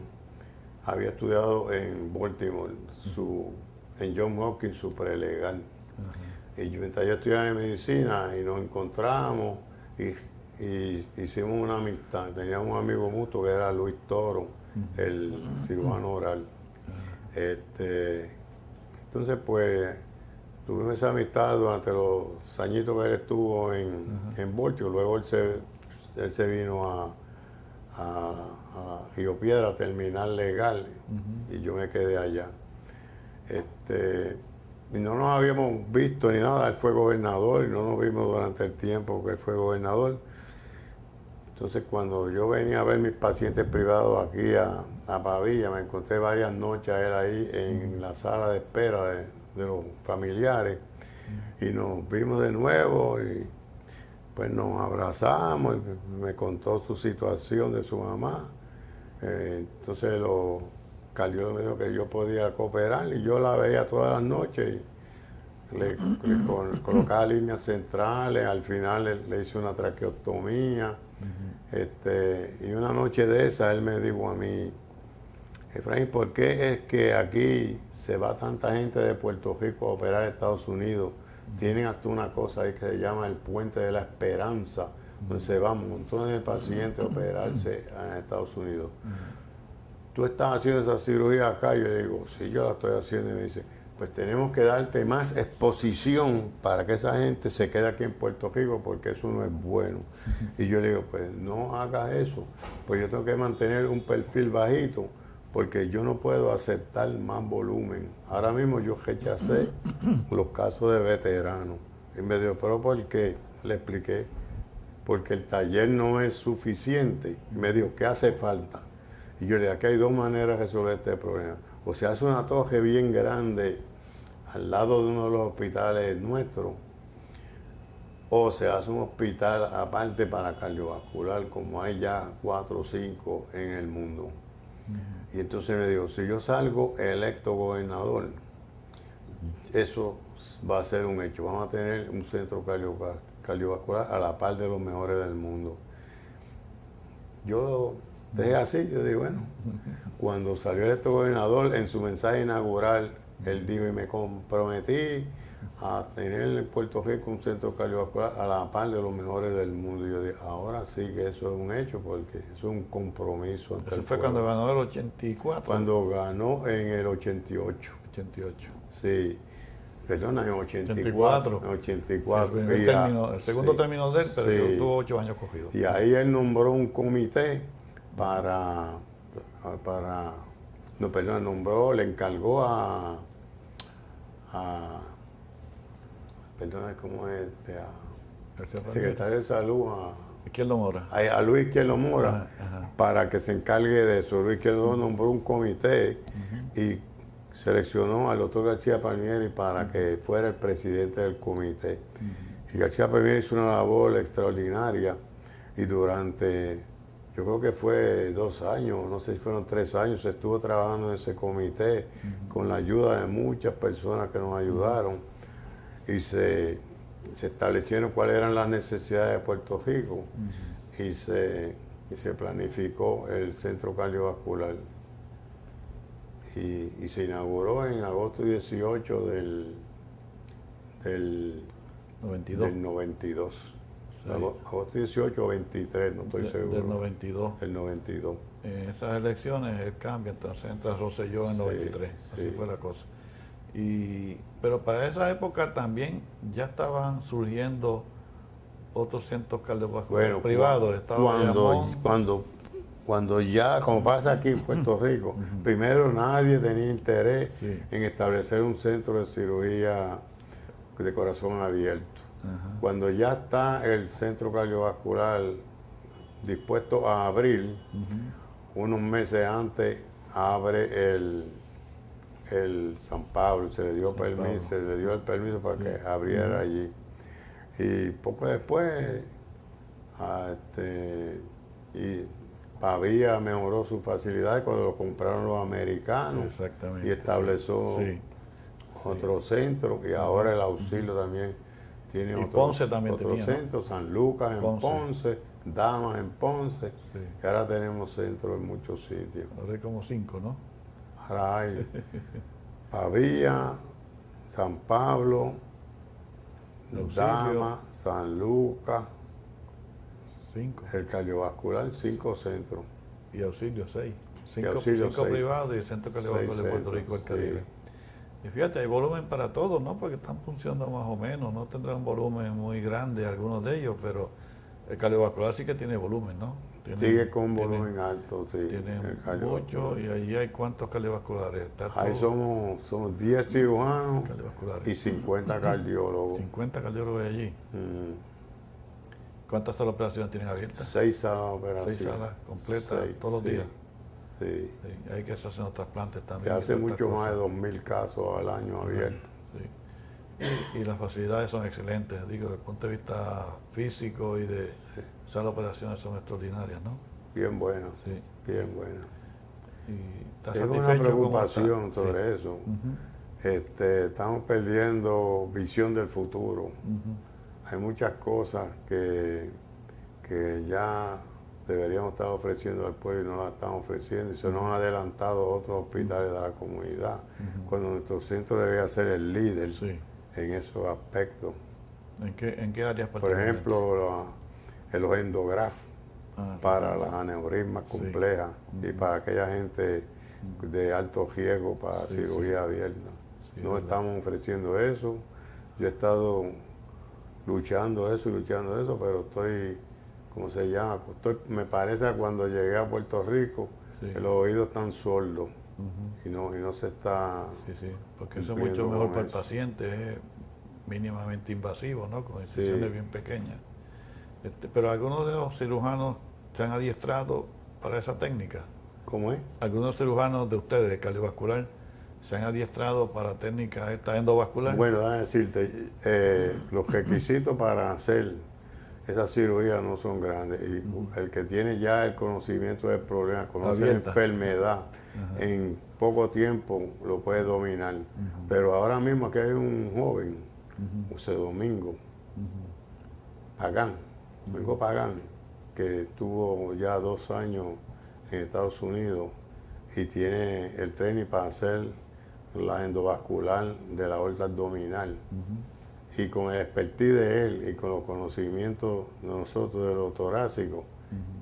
[SPEAKER 2] había estudiado en Baltimore, en Johns Hopkins, su prelegal. Y yo estudiaba en medicina y nos encontramos y hicimos una amistad. Teníamos un amigo mutuo que era Luis Toro, el cirujano oral. Entonces, pues, tuvimos esa amistad durante los añitos que él estuvo en Baltimore. Luego él se vino a Río Piedra a terminar legal y yo me quedé allá. Y no nos habíamos visto ni nada. Él fue gobernador y no nos vimos durante el tiempo que él fue gobernador. Entonces, cuando yo venía a ver mis pacientes privados aquí a Pavía, me encontré varias noches a él ahí en la sala de espera de los familiares y nos vimos de nuevo y pues nos abrazamos y me contó su situación de su mamá. Entonces los cardiólogos me dijo que yo podía cooperar y yo la veía todas las noches y le colocaba líneas centrales, al final le hice una traqueostomía. Y una noche de esa él me dijo a mí: Efraín, ¿por qué es que aquí se va tanta gente de Puerto Rico a operar a Estados Unidos? Tienen hasta una cosa ahí que se llama el Puente de la Esperanza, donde se van montones de pacientes a operarse en Estados Unidos. ¿Tú estás haciendo esa cirugía acá? Y yo le digo, sí, yo la estoy haciendo. Y me dice, pues tenemos que darte más exposición para que esa gente se quede aquí en Puerto Rico, porque eso no es bueno. Y yo le digo, pues no hagas eso, pues yo tengo que mantener un perfil bajito, porque yo no puedo aceptar más volumen. Ahora mismo yo rechacé los casos de veteranos. Y me dijo, ¿pero por qué? Le expliqué, porque el taller no es suficiente. Y me dijo, ¿qué hace falta? Y yo le dije, aquí hay 2 maneras de resolver este problema. O se hace una torre bien grande al lado de uno de los hospitales nuestros, o se hace un hospital aparte para cardiovascular, como hay ya 4 o 5 en el mundo. Y entonces me dijo, si yo salgo electo gobernador, eso va a ser un hecho. Vamos a tener un centro cardiovascular a la par de los mejores del mundo. Yo dejé así, yo digo, bueno, cuando salió electo gobernador, en su mensaje inaugural, él dijo, y me comprometí a tener en Puerto Rico un centro cardiovascular a la par de los mejores del mundo. Y yo dije, ahora sí que eso es un hecho, porque eso es un compromiso ante
[SPEAKER 1] Eso
[SPEAKER 2] el
[SPEAKER 1] fue
[SPEAKER 2] pueblo.
[SPEAKER 1] Cuando ganó el 84.
[SPEAKER 2] Cuando ganó en el 88.
[SPEAKER 1] 88.
[SPEAKER 2] Sí. Perdona, en 84. En 84.
[SPEAKER 1] Sí, el segundo término de él, pero yo tuvo 8 años cogido.
[SPEAKER 2] Y ahí él nombró un comité le encargó perdona, ¿cómo es? Secretario de Salud,
[SPEAKER 1] Izquierdo Mora.
[SPEAKER 2] A Luis Izquierdo Mora, para que se encargue de eso. Luis Izquierdo nombró un comité y seleccionó al doctor García Palmieri para que fuera el presidente del comité. Y García Palmieri hizo una labor extraordinaria y durante, yo creo que fue 2 años, no sé si fueron 3 años, se estuvo trabajando en ese comité con la ayuda de muchas personas que nos ayudaron y se establecieron cuáles eran las necesidades de Puerto Rico y se planificó el centro cardiovascular. Y se inauguró en agosto 18 del 92. Sí. Agosto 18 o 23, no estoy seguro.
[SPEAKER 1] Del 92.
[SPEAKER 2] Del 92.
[SPEAKER 1] En esas elecciones él cambia, entonces entra Rosselló en 93. Así fue la cosa. Pero para esa época también ya estaban surgiendo otros centros cardiovasculares privados.
[SPEAKER 2] Cuando ya, como pasa aquí en Puerto Rico, primero nadie tenía interés en establecer un centro de cirugía de corazón abierto. Cuando ya está el centro cardiovascular dispuesto a abrir, unos meses antes abre el San Pablo, se le dio el permiso para que abriera allí. Y poco después, Pavía mejoró su facilidad cuando lo compraron los americanos.
[SPEAKER 1] Exactamente,
[SPEAKER 2] y estableció otro centro, y ahora el Auxilio también tiene otro centro, San Lucas en Ponce, Damas en Ponce, y ahora tenemos centros en muchos sitios.
[SPEAKER 1] Ahora hay como 5, ¿no?
[SPEAKER 2] Ahora hay Pavía, San Pablo, Damas, San Lucas,
[SPEAKER 1] 5.
[SPEAKER 2] El cardiovascular, 5 centros.
[SPEAKER 1] Y Auxilio, 6. 5
[SPEAKER 2] 6
[SPEAKER 1] privados y el Centro Cardiovascular de Puerto Rico, el Caribe. Y fíjate, hay volumen para todos, ¿no? Porque están funcionando más o menos, no tendrán volumen muy grande algunos de ellos, pero el cardiovascular sí que tiene volumen, ¿no?
[SPEAKER 2] Sigue con volumen alto, sí.
[SPEAKER 1] Tiene mucho, y allí hay cuántos cardiovasculares.
[SPEAKER 2] Ahí somos 10 cirujanos y 50 cardiólogos.
[SPEAKER 1] 50 cardiólogos allí. ¿Cuántas salas de operaciones tienen abiertas?
[SPEAKER 2] 6 salas de operaciones.
[SPEAKER 1] 6 salas completas todos los días.
[SPEAKER 2] Sí.
[SPEAKER 1] Hay que hacer los trasplantes también.
[SPEAKER 2] Se hace mucho más de 2.000 casos al año abiertos.
[SPEAKER 1] Y las facilidades son excelentes, digo, desde el punto de vista físico y de salas de operaciones son extraordinarias, ¿no?
[SPEAKER 2] Bien buenas, bien buenas.
[SPEAKER 1] Tengo
[SPEAKER 2] una preocupación sobre eso. Estamos perdiendo visión del futuro. Hay muchas cosas que ya deberíamos estar ofreciendo al pueblo y no las estamos ofreciendo, y se nos han adelantado otros hospitales de la comunidad, cuando nuestro centro debería ser el líder en esos aspectos.
[SPEAKER 1] ¿En qué áreas?
[SPEAKER 2] Por ejemplo, los endógrafos para las aneurismas complejas y para aquella gente de alto riesgo para cirugía abierta. No estamos ofreciendo eso. Yo he estado luchando eso, pero estoy, ¿cómo se llama? Me parece que cuando llegué a Puerto Rico, los oídos están sordos y no se está...
[SPEAKER 1] porque eso es mucho mejor para el paciente, es mínimamente invasivo, ¿no? Con incisiones bien pequeñas. Pero algunos de los cirujanos se han adiestrado para esa técnica.
[SPEAKER 2] ¿Cómo es?
[SPEAKER 1] Algunos cirujanos de ustedes, de cardiovascular, se han adiestrado para técnica esta endovascular.
[SPEAKER 2] Bueno, déjame decirte, los requisitos para hacer esa cirugía no son grandes. Y el que tiene ya el conocimiento del problema, conoce la enfermedad, en poco tiempo lo puede dominar. Pero ahora mismo aquí hay un joven, José Domingo Pagán, que estuvo ya 2 años en Estados Unidos y tiene el training para hacer la endovascular de la aorta abdominal. Y con el expertise de él y con los conocimientos de nosotros de lo torácico,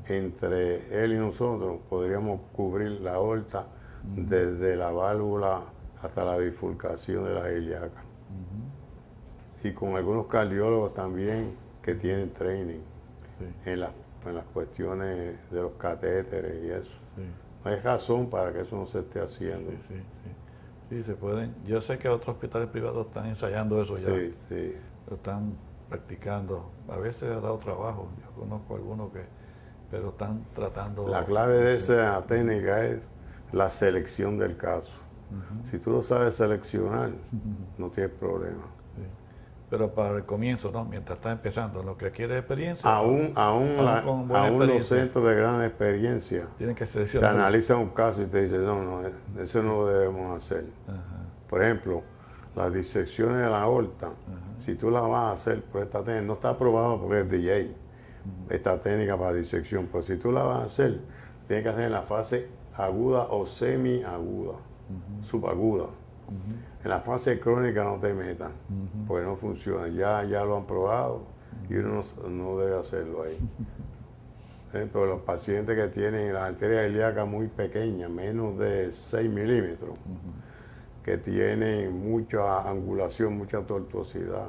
[SPEAKER 2] entre él y nosotros podríamos cubrir la aorta desde la válvula hasta la bifurcación de la ilíaca. Y con algunos cardiólogos también que tienen training
[SPEAKER 1] Sí.
[SPEAKER 2] en las cuestiones de los catéteres y eso.
[SPEAKER 1] Sí.
[SPEAKER 2] No hay razón para que eso no se esté haciendo.
[SPEAKER 1] Sí, sí, sí. Sí, se pueden. Yo sé que otros hospitales privados están ensayando eso ya.
[SPEAKER 2] Sí, sí.
[SPEAKER 1] Lo están practicando. A veces ha dado trabajo. Yo conozco algunos que, pero están tratando.
[SPEAKER 2] La clave de esa técnica es la selección del caso. Si tú lo sabes seleccionar, no tienes problema.
[SPEAKER 1] Sí. Pero para el comienzo, ¿no? Mientras estás empezando, lo que quieres experiencia.
[SPEAKER 2] Aún los centros de gran experiencia
[SPEAKER 1] tienen que
[SPEAKER 2] te
[SPEAKER 1] seleccionar.
[SPEAKER 2] analizan un caso y te dicen, no, eso no lo debemos hacer.
[SPEAKER 1] Ajá.
[SPEAKER 2] Por ejemplo, las disecciones de la aorta, si tú la vas a hacer por esta técnica, no está aprobado por el FDA, esta técnica para disección, pero si tú la vas a hacer, tienes que hacer en la fase aguda o semiaguda, subaguda. En la fase crónica no te metas, porque no funciona. Ya lo han probado y uno no debe hacerlo ahí. Pero los pacientes que tienen las arterias ilíacas muy pequeñas, menos de 6 milímetros, que tienen mucha angulación, mucha tortuosidad,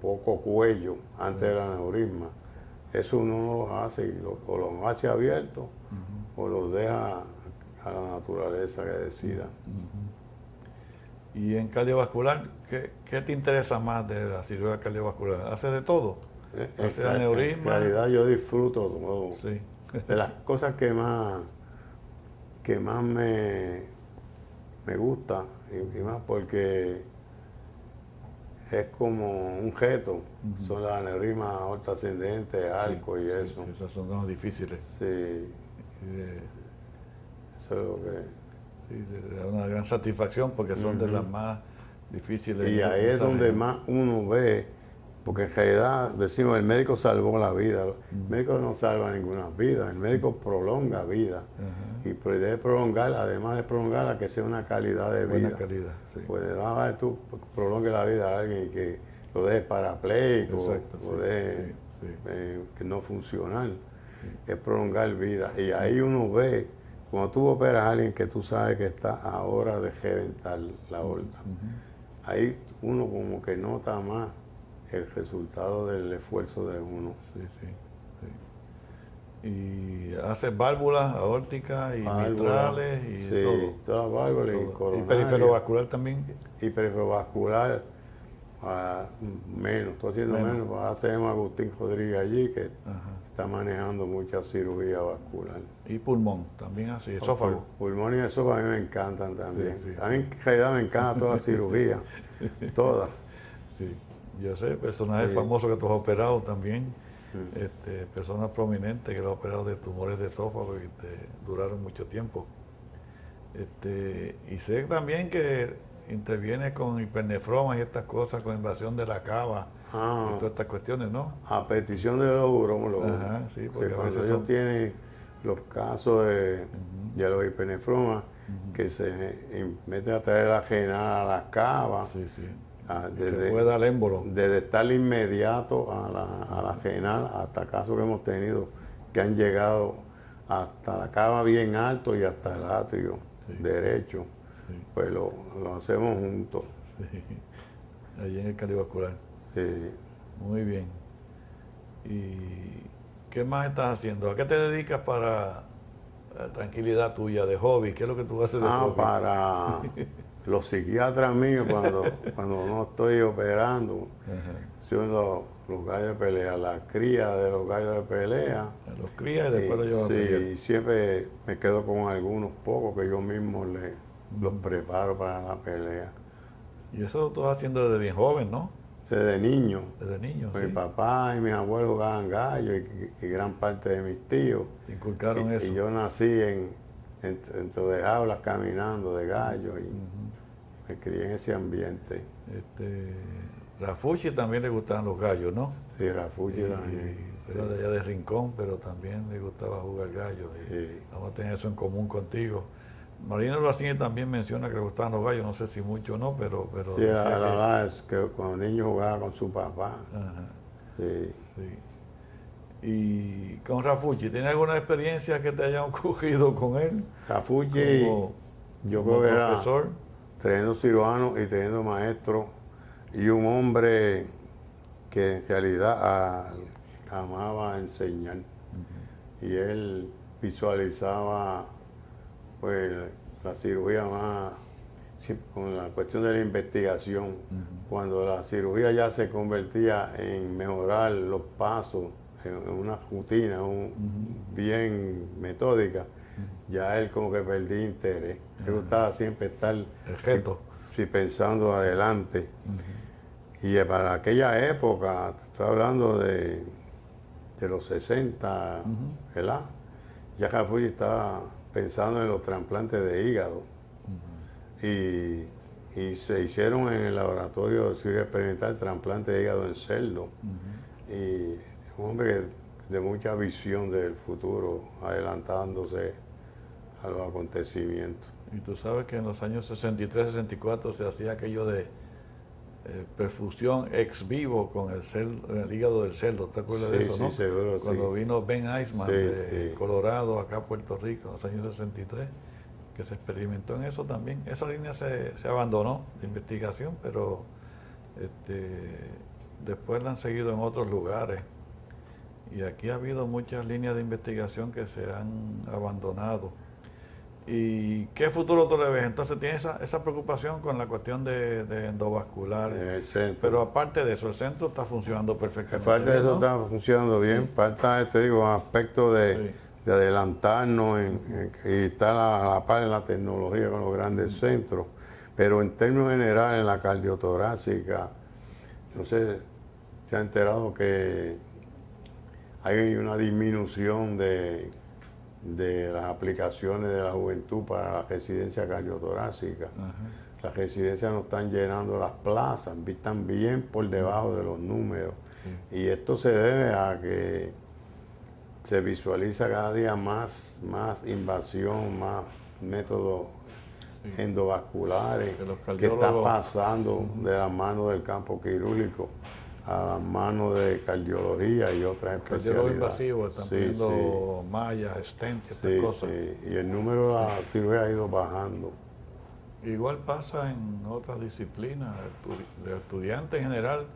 [SPEAKER 2] poco cuello antes del aneurisma, eso uno no lo hace, o los hace abiertos o los deja a la naturaleza que decida.
[SPEAKER 1] Y en cardiovascular, ¿qué te interesa más de la cirugía cardiovascular? ¿Haces de todo? ¿Haces aneurisma?
[SPEAKER 2] En realidad yo disfruto todo.
[SPEAKER 1] Sí.
[SPEAKER 2] De las cosas que más me gusta, y más porque es como un reto, son las aneurismas aorta ascendente, arco y eso.
[SPEAKER 1] Sí, esas son las difíciles.
[SPEAKER 2] Sí. Eso es lo que...
[SPEAKER 1] Sí, da una gran satisfacción porque son de las más difíciles.
[SPEAKER 2] Y ahí es donde más uno ve, porque en realidad decimos el médico salvó la vida, el médico no salva ninguna vida, el médico prolonga vida y debe prolongar, además de prolongarla, que sea una calidad de vida.
[SPEAKER 1] Buena calidad, sí.
[SPEAKER 2] Pues nada, tú prolongues la vida a alguien que lo dejes parapléjico, lo dejes que no funcional, es prolongar vida. Y ahí uno ve, cuando tú operas a alguien que tú sabes que está a hora de reventar la aorta, ahí uno como que nota más el resultado del esfuerzo de uno.
[SPEAKER 1] Sí, sí, sí. Y haces válvulas aórticas y mitrales y todo.
[SPEAKER 2] Sí, todas las válvulas y coronarias.
[SPEAKER 1] ¿Y periferovascular también?
[SPEAKER 2] Y periferovascular, menos, estoy haciendo menos. Ahora tenemos a Agustín Rodríguez allí que está manejando mucha cirugía vascular.
[SPEAKER 1] Y pulmón, también así, esófago.
[SPEAKER 2] Pulmón y esófago a mí me encantan también.
[SPEAKER 1] Sí, sí,
[SPEAKER 2] a mí en realidad me encanta toda la cirugía, todas.
[SPEAKER 1] Sí, yo sé, personajes famosos que tú has operado también, personas prominentes que lo has operado de tumores de esófago y te duraron mucho tiempo. Y sé también que interviene con hipernefromas y estas cosas, con invasión de la cava y todas estas cuestiones, ¿no?
[SPEAKER 2] A petición de los urólogos.
[SPEAKER 1] Sí, porque
[SPEAKER 2] cuando ellos tienen los casos de los hipernefromas, que se meten a traer la renal a la cava.
[SPEAKER 1] Sí, sí.
[SPEAKER 2] Desde,
[SPEAKER 1] al émbolo.
[SPEAKER 2] Desde estar inmediato a la renal hasta casos que hemos tenido que han llegado hasta la cava bien alto y hasta el atrio derecho. Sí. Pues lo hacemos juntos.
[SPEAKER 1] Sí. Allí en el cardiovascular.
[SPEAKER 2] Sí.
[SPEAKER 1] Muy bien. ¿Y qué más estás haciendo? ¿A qué te dedicas para la tranquilidad tuya de hobby? ¿Qué es lo que tú haces de hobby?
[SPEAKER 2] Para los psiquiatras míos, cuando no estoy operando, son los gallos de pelea, la cría de los gallos de pelea.
[SPEAKER 1] Los crías y después los llevan a pelear.
[SPEAKER 2] Sí, siempre me quedo con algunos pocos que yo mismo los preparo para la pelea.
[SPEAKER 1] Y eso lo estás haciendo desde bien joven, ¿no?
[SPEAKER 2] Desde niño.
[SPEAKER 1] Desde niño,
[SPEAKER 2] Mi papá y mis abuelos jugaban gallo y gran parte de mis tíos.
[SPEAKER 1] Te inculcaron eso.
[SPEAKER 2] Y yo nací dentro de jaulas caminando de gallo y me crié en ese ambiente.
[SPEAKER 1] Rafucci también le gustaban los gallos, ¿no?
[SPEAKER 2] Sí, Rafucci también.
[SPEAKER 1] Era de allá de Rincón, pero también le gustaba jugar gallos. Vamos a tener eso en común contigo. Marino Brasini también menciona que le gustaban los gallos, no sé si mucho o no, pero
[SPEAKER 2] sí, la verdad es que cuando niño jugaba con su papá. Sí.
[SPEAKER 1] Y con Rafucci, ¿tiene alguna experiencia que te haya ocurrido con él?
[SPEAKER 2] Rafucci, yo creo que era
[SPEAKER 1] profesor,
[SPEAKER 2] teniendo cirujano y teniendo maestro, y un hombre que en realidad amaba enseñar. Y él visualizaba pues la cirugía más con la cuestión de la investigación. Cuando la cirugía ya se convertía en mejorar los pasos en una rutina bien metódica, ya él como que perdía interés. Le gustaba siempre estar pensando adelante. Y para aquella época, estoy hablando de los 60, ¿verdad? Ya Jafuji estaba pensando en los trasplantes de hígado. Y se hicieron en el laboratorio de cirugía experimental trasplante de hígado en cerdo. Y un hombre de mucha visión del futuro, adelantándose a los acontecimientos.
[SPEAKER 1] Y tú sabes que en los años 63, 64 se hacía aquello de perfusión ex vivo con el hígado del cerdo. ¿Te acuerdas de eso, no?
[SPEAKER 2] Sí, seguro,
[SPEAKER 1] Cuando vino Ben Eisman de Colorado acá a Puerto Rico en los años 63, que se experimentó en eso también. Esa línea se abandonó de investigación, pero después la han seguido en otros lugares. Y aquí ha habido muchas líneas de investigación que se han abandonado. ¿Y qué futuro tú le ves? Entonces tienes esa preocupación con la cuestión de endovascular. Pero aparte de eso, el centro está funcionando perfectamente.
[SPEAKER 2] Aparte de eso, está funcionando bien. Falta, aspecto de adelantarnos y estar a la par en la tecnología con los grandes centros. Pero en términos generales, en la cardiotorácica, no sé, se ha enterado que hay una disminución de las aplicaciones de la juventud para la residencia cardiotorácica. Las residencias no están llenando las plazas, están bien por debajo de los números. Y esto se debe a que se visualiza cada día más invasión, más métodos endovasculares que están pasando de la mano del campo quirúrgico a la mano de cardiología y otras especialidades.
[SPEAKER 1] Invasivo, están poniendo mallas, stent, estas cosas.
[SPEAKER 2] Y el número de la cirugía ha ido bajando.
[SPEAKER 1] Igual pasa en otras disciplinas. Los estudiantes en general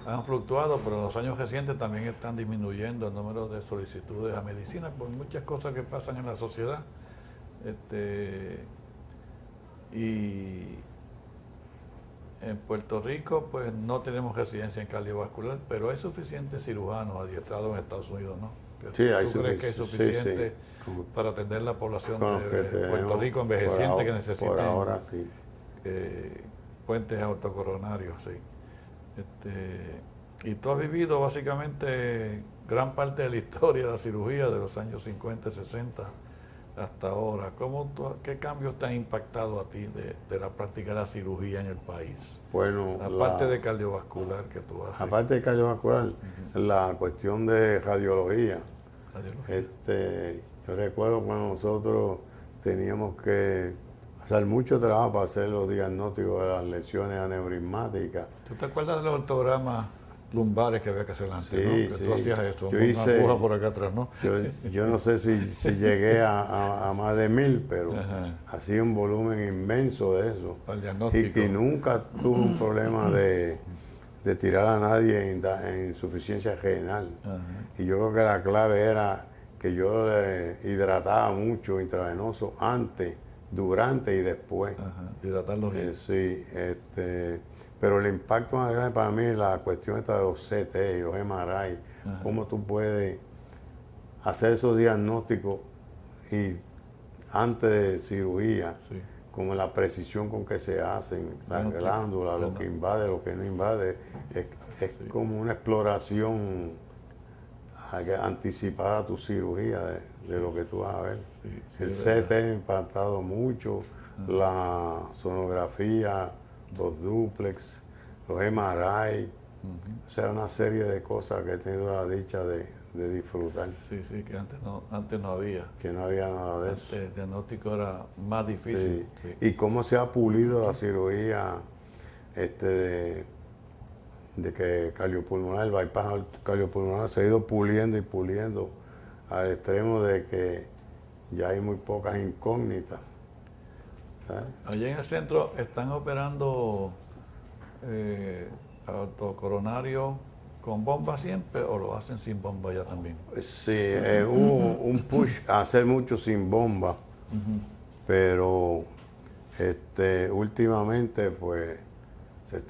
[SPEAKER 1] han fluctuado, pero en los años recientes también están disminuyendo el número de solicitudes a medicina por muchas cosas que pasan en la sociedad. Y en Puerto Rico pues no tenemos residencia en cardiovascular, pero hay suficientes cirujanos adiestrados en Estados Unidos, ¿no?
[SPEAKER 2] Sí, hay
[SPEAKER 1] ¿Tú crees que es suficiente para atender la población de Puerto Rico envejeciente que necesita
[SPEAKER 2] por ahora,
[SPEAKER 1] puentes autocoronarios? Sí. Y tú has vivido básicamente gran parte de la historia de la cirugía de los años 50, 60 hasta ahora. ¿Qué cambios te han impactado a ti de la práctica de la cirugía en el país?
[SPEAKER 2] Bueno,
[SPEAKER 1] aparte de cardiovascular que tú haces.
[SPEAKER 2] Aparte de cardiovascular, la cuestión de radiología. Yo recuerdo cuando nosotros teníamos que hacer mucho trabajo para hacer los diagnósticos de las lesiones aneurismáticas.
[SPEAKER 1] ¿Tú te acuerdas de los ortogramas lumbares que había que hacer antes, ¿no? Que tú hacías eso,
[SPEAKER 2] yo hice,
[SPEAKER 1] una aguja por acá atrás, ¿no?
[SPEAKER 2] Yo no sé si llegué a más de 1000, pero hacía un volumen inmenso de eso.
[SPEAKER 1] Para el diagnóstico.
[SPEAKER 2] Y nunca tuve un problema de tirar a nadie en insuficiencia renal. Y yo creo que la clave era que yo le hidrataba mucho intravenoso antes, durante y después.
[SPEAKER 1] Hidratarlos bien.
[SPEAKER 2] Sí, pero el impacto más grande para mí es la cuestión esta de los CT y los MRI, cómo tú puedes hacer esos diagnósticos y antes de cirugía, como la precisión con que se hacen, las glándulas, lo que invade, lo que no invade, es como una exploración anticipada a tu cirugía de lo que tú vas a ver. El CT ha impactado mucho, la sonografía, los duplex, los MRI, o sea, una serie de cosas que he tenido la dicha de disfrutar.
[SPEAKER 1] Sí, que antes no había.
[SPEAKER 2] Que no había nada de eso.
[SPEAKER 1] El diagnóstico era más difícil.
[SPEAKER 2] Y cómo se ha pulido la cirugía de que cardiopulmonar, el bypass cardiopulmonar se ha ido puliendo y puliendo al extremo de que ya hay muy pocas incógnitas.
[SPEAKER 1] Allí en el centro están operando autocoronario con bomba siempre o lo hacen sin bomba ya también?
[SPEAKER 2] Sí, hubo un push a hacer mucho sin bomba, pero últimamente pues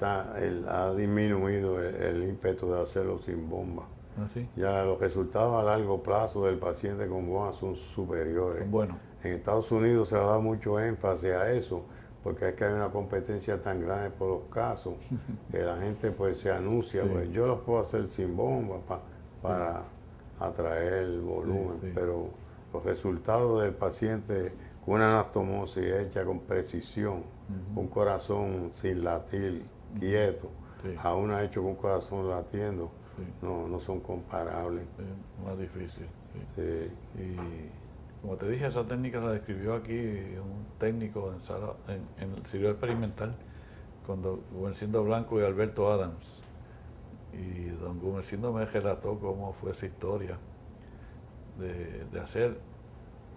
[SPEAKER 2] ha disminuido el ímpetu de hacerlo sin bomba.
[SPEAKER 1] ¿Ah, sí?
[SPEAKER 2] Ya los resultados a largo plazo del paciente con bomba son superiores.
[SPEAKER 1] Bueno.
[SPEAKER 2] En Estados Unidos se ha dado mucho énfasis a eso, porque es que hay una competencia tan grande por los casos, que la gente pues se anuncia, pues yo los puedo hacer sin bomba para atraer el volumen, pero los resultados del paciente con una anastomosis hecha con precisión, un corazón sin latir, quieto, a una hecho con un corazón latiendo, no son comparables.
[SPEAKER 1] Más difícil. Y como te dije, esa técnica la describió aquí un técnico en el cirugía experimental con don Gumersindo Blanco y Alberto Adams. Y don Gumersindo me relató cómo fue esa historia de hacer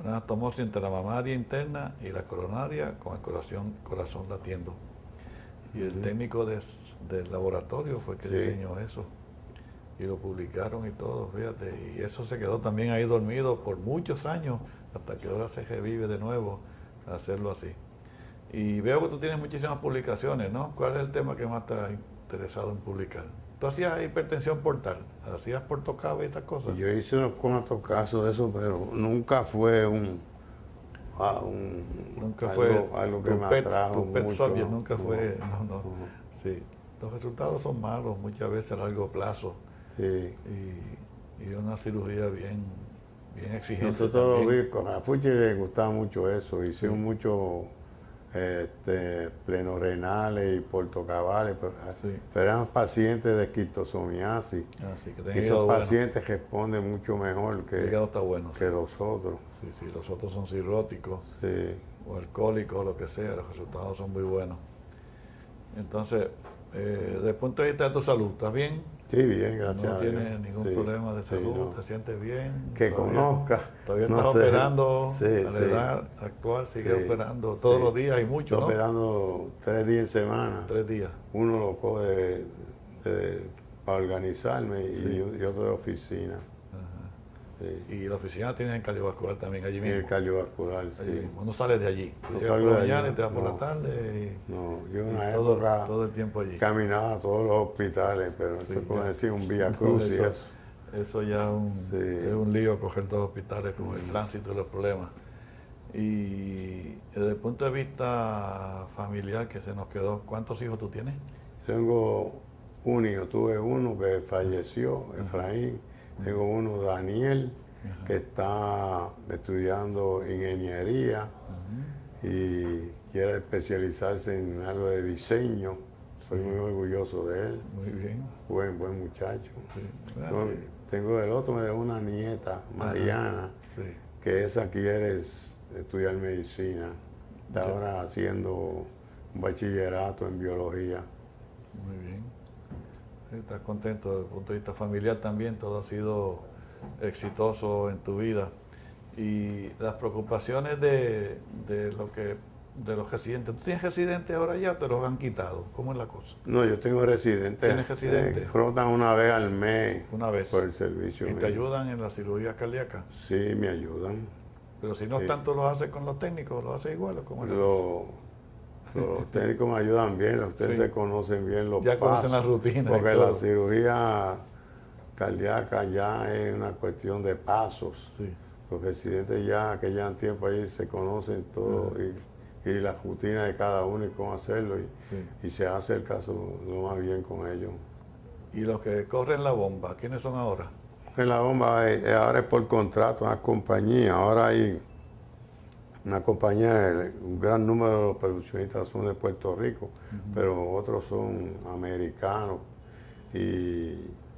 [SPEAKER 1] una anastomosis entre la mamaria interna y la coronaria con el corazón latiendo. Y el técnico del laboratorio fue que diseñó eso. Y lo publicaron y todo, fíjate. Y eso se quedó también ahí dormido por muchos años, hasta que ahora se revive de nuevo a hacerlo así. Y veo que tú tienes muchísimas publicaciones, ¿no? ¿Cuál es el tema que más estás interesado en publicar? Tú hacías hipertensión portal, hacías portocave y estas cosas.
[SPEAKER 2] Yo hice unos cuantos casos de eso, pero nunca fue algo que me atrajo mucho.
[SPEAKER 1] Nunca fue, Sí, los resultados son malos muchas veces a largo plazo.
[SPEAKER 2] Sí.
[SPEAKER 1] Y una cirugía bien exigente.
[SPEAKER 2] Nosotros a Fuchi le gustaba mucho eso, hicimos mucho plenorrenales y portocavales, pero eran pacientes de esquistosomiasis. Y esos pacientes responden mucho mejor que los otros.
[SPEAKER 1] Sí, los otros son cirróticos o alcohólicos o lo que sea, los resultados son muy buenos. Entonces, desde el punto de vista de tu salud, ¿estás bien?
[SPEAKER 2] Sí, bien, gracias.
[SPEAKER 1] No tienes ningún problema de salud, ¿te sientes bien?
[SPEAKER 2] Que conozca.
[SPEAKER 1] Todavía estás operando, a la edad actual sigue operando todos los días y mucho, ¿no?
[SPEAKER 2] Estoy operando 3 días en semana.
[SPEAKER 1] 3 días.
[SPEAKER 2] Uno lo coge para organizarme y otro de oficina.
[SPEAKER 1] Y la oficina tienes en cardiovascular también, allí mismo.
[SPEAKER 2] En el cardiovascular,
[SPEAKER 1] allí mismo. No sales de allí.
[SPEAKER 2] No
[SPEAKER 1] llegas por la mañana
[SPEAKER 2] y
[SPEAKER 1] te vas por la tarde.
[SPEAKER 2] Yo en una época
[SPEAKER 1] todo el tiempo allí.
[SPEAKER 2] Caminaba a todos los hospitales, pero se puede decir un vía cruz y eso.
[SPEAKER 1] Eso ya es un lío coger todos los hospitales con el tránsito y los problemas. Y desde el punto de vista familiar que se nos quedó, ¿cuántos hijos tú tienes?
[SPEAKER 2] Tengo un hijo, tuve uno que falleció, Efraín. Tengo uno, Daniel, que está estudiando ingeniería y quiere especializarse en algo de diseño. Soy muy orgulloso de él.
[SPEAKER 1] Muy bien.
[SPEAKER 2] Buen muchacho. Tengo el otro, me dejó una nieta, Mariana, que esa quiere estudiar medicina. Está ahora haciendo un bachillerato en biología.
[SPEAKER 1] Muy bien. Estás contento desde el punto de vista familiar también, todo ha sido exitoso en tu vida. Y las preocupaciones de los residentes. ¿Tú tienes residentes ahora ya? ¿Te los han quitado? ¿Cómo es la cosa?
[SPEAKER 2] No, yo tengo residentes.
[SPEAKER 1] ¿Tienes residentes?
[SPEAKER 2] Rotan una vez al mes.
[SPEAKER 1] Una vez.
[SPEAKER 2] Por el servicio.
[SPEAKER 1] ¿Y te ayudan en la cirugía cardíaca?
[SPEAKER 2] Sí, me ayudan.
[SPEAKER 1] Pero si no tanto los haces con los técnicos, ¿los haces igual o cómo es la cosa?
[SPEAKER 2] Los técnicos me ayudan bien, ustedes se conocen bien los
[SPEAKER 1] ya
[SPEAKER 2] pasos.
[SPEAKER 1] Conocen la rutina.
[SPEAKER 2] Porque la cirugía cardíaca ya es una cuestión de pasos. Los residentes ya que llevan tiempo ahí se conocen todo y la rutina de cada uno y cómo hacerlo y se hace el caso lo más bien con ellos.
[SPEAKER 1] ¿Y los que corren la bomba, quiénes son ahora?
[SPEAKER 2] En la bomba ahora es por contrato, una compañía, ahora hay una compañía, un gran número de los perfusionistas son de Puerto Rico, pero otros son americanos y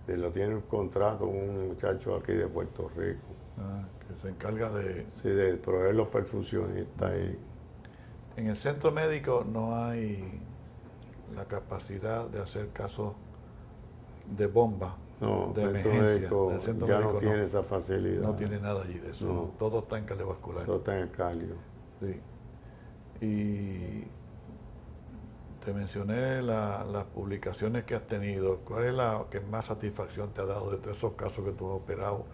[SPEAKER 2] lo tiene un contrato un muchacho aquí de Puerto Rico.
[SPEAKER 1] Que se encarga de...
[SPEAKER 2] Sí, de proveer los perfusionistas.
[SPEAKER 1] En el centro médico no hay la capacidad de hacer casos de bomba, de emergencia.
[SPEAKER 2] El centro médico no tiene esa facilidad.
[SPEAKER 1] No tiene nada allí de eso. No. Todo está en cardiovascular.
[SPEAKER 2] Todo está en el cardio.
[SPEAKER 1] Sí. Y te mencioné las publicaciones que has tenido. ¿Cuál es la que más satisfacción te ha dado de todos esos casos que tú has operado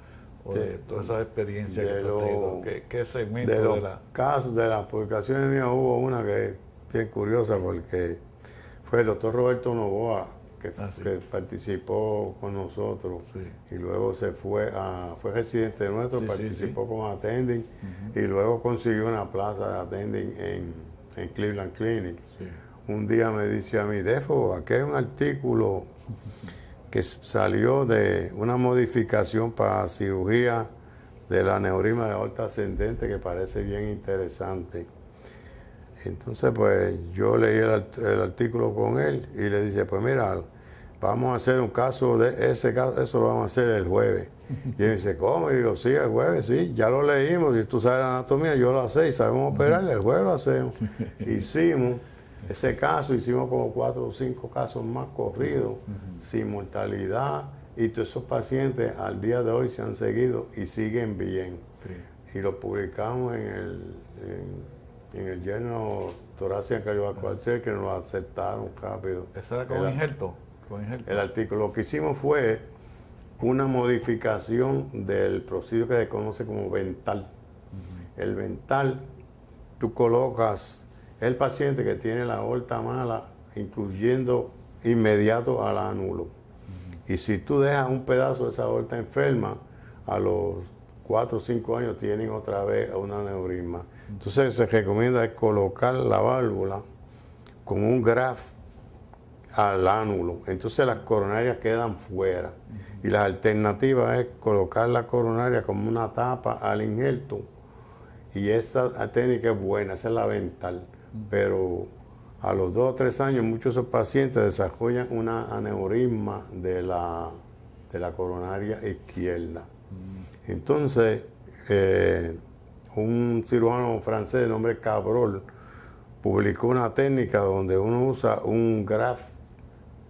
[SPEAKER 1] o de todas esas experiencias que tú has tenido? ¿Qué segmento
[SPEAKER 2] de los casos, de las publicaciones mías, hubo una que es bien curiosa porque fue el doctor Roberto Novoa que participó con nosotros y luego fue residente nuestro, participó como attending y luego consiguió una plaza de attending en Cleveland Clinic. Un día me dice a mí, Defo, aquí hay un artículo que salió de una modificación para cirugía del aneurisma de aorta ascendente que parece bien interesante. Entonces, pues yo leí el artículo con él y le dije, pues mira, vamos a hacer un caso de ese caso, eso lo vamos a hacer el jueves. Y él dice, ¿cómo? Y digo, sí, el jueves, sí, ya lo leímos, y tú sabes la anatomía, yo lo sé, y sabemos operar, el jueves lo hacemos. Hicimos ese caso, hicimos como 4 o 5 casos más corridos, sin mortalidad, y todos esos pacientes al día de hoy se han seguido y siguen bien. Y lo publicamos en el Journal Thoracic Cardiovascular Surgery, que nos lo aceptaron rápido.
[SPEAKER 1] ¿Ese era con injerto?
[SPEAKER 2] El artículo, lo que hicimos fue una modificación del procedimiento que se conoce como vental. El vental, tú colocas el paciente que tiene la aorta mala, incluyendo inmediato al ánulo. Y si tú dejas un pedazo de esa aorta enferma, a los 4 o 5 años tienen otra vez un aneurisma. Entonces se recomienda colocar la válvula con un graft al ánulo. Entonces las coronarias quedan fuera. Y la alternativa es colocar la coronaria como una tapa al injerto. Y esa técnica es buena, esa es la vental. Pero a los 2 o 3 años muchos de esos pacientes desarrollan una aneurisma de la coronaria izquierda. Entonces, un cirujano francés de nombre Cabrol publicó una técnica donde uno usa un graft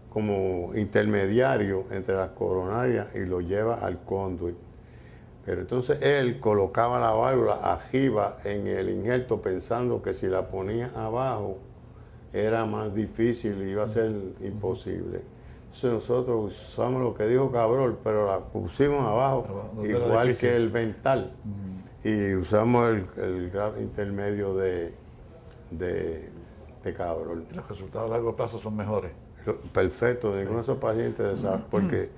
[SPEAKER 2] como intermediario entre las coronarias y lo lleva al conduit. Pero entonces él colocaba la válvula arriba en el injerto pensando que si la ponía abajo era más difícil y iba a ser imposible. Entonces nosotros usamos lo que dijo Cabrol, pero la pusimos abajo, igual que el vental. Y usamos el graft intermedio de Cabrol.
[SPEAKER 1] Y los resultados a largo plazo son mejores.
[SPEAKER 2] Perfecto, ninguno de esos pacientes, porque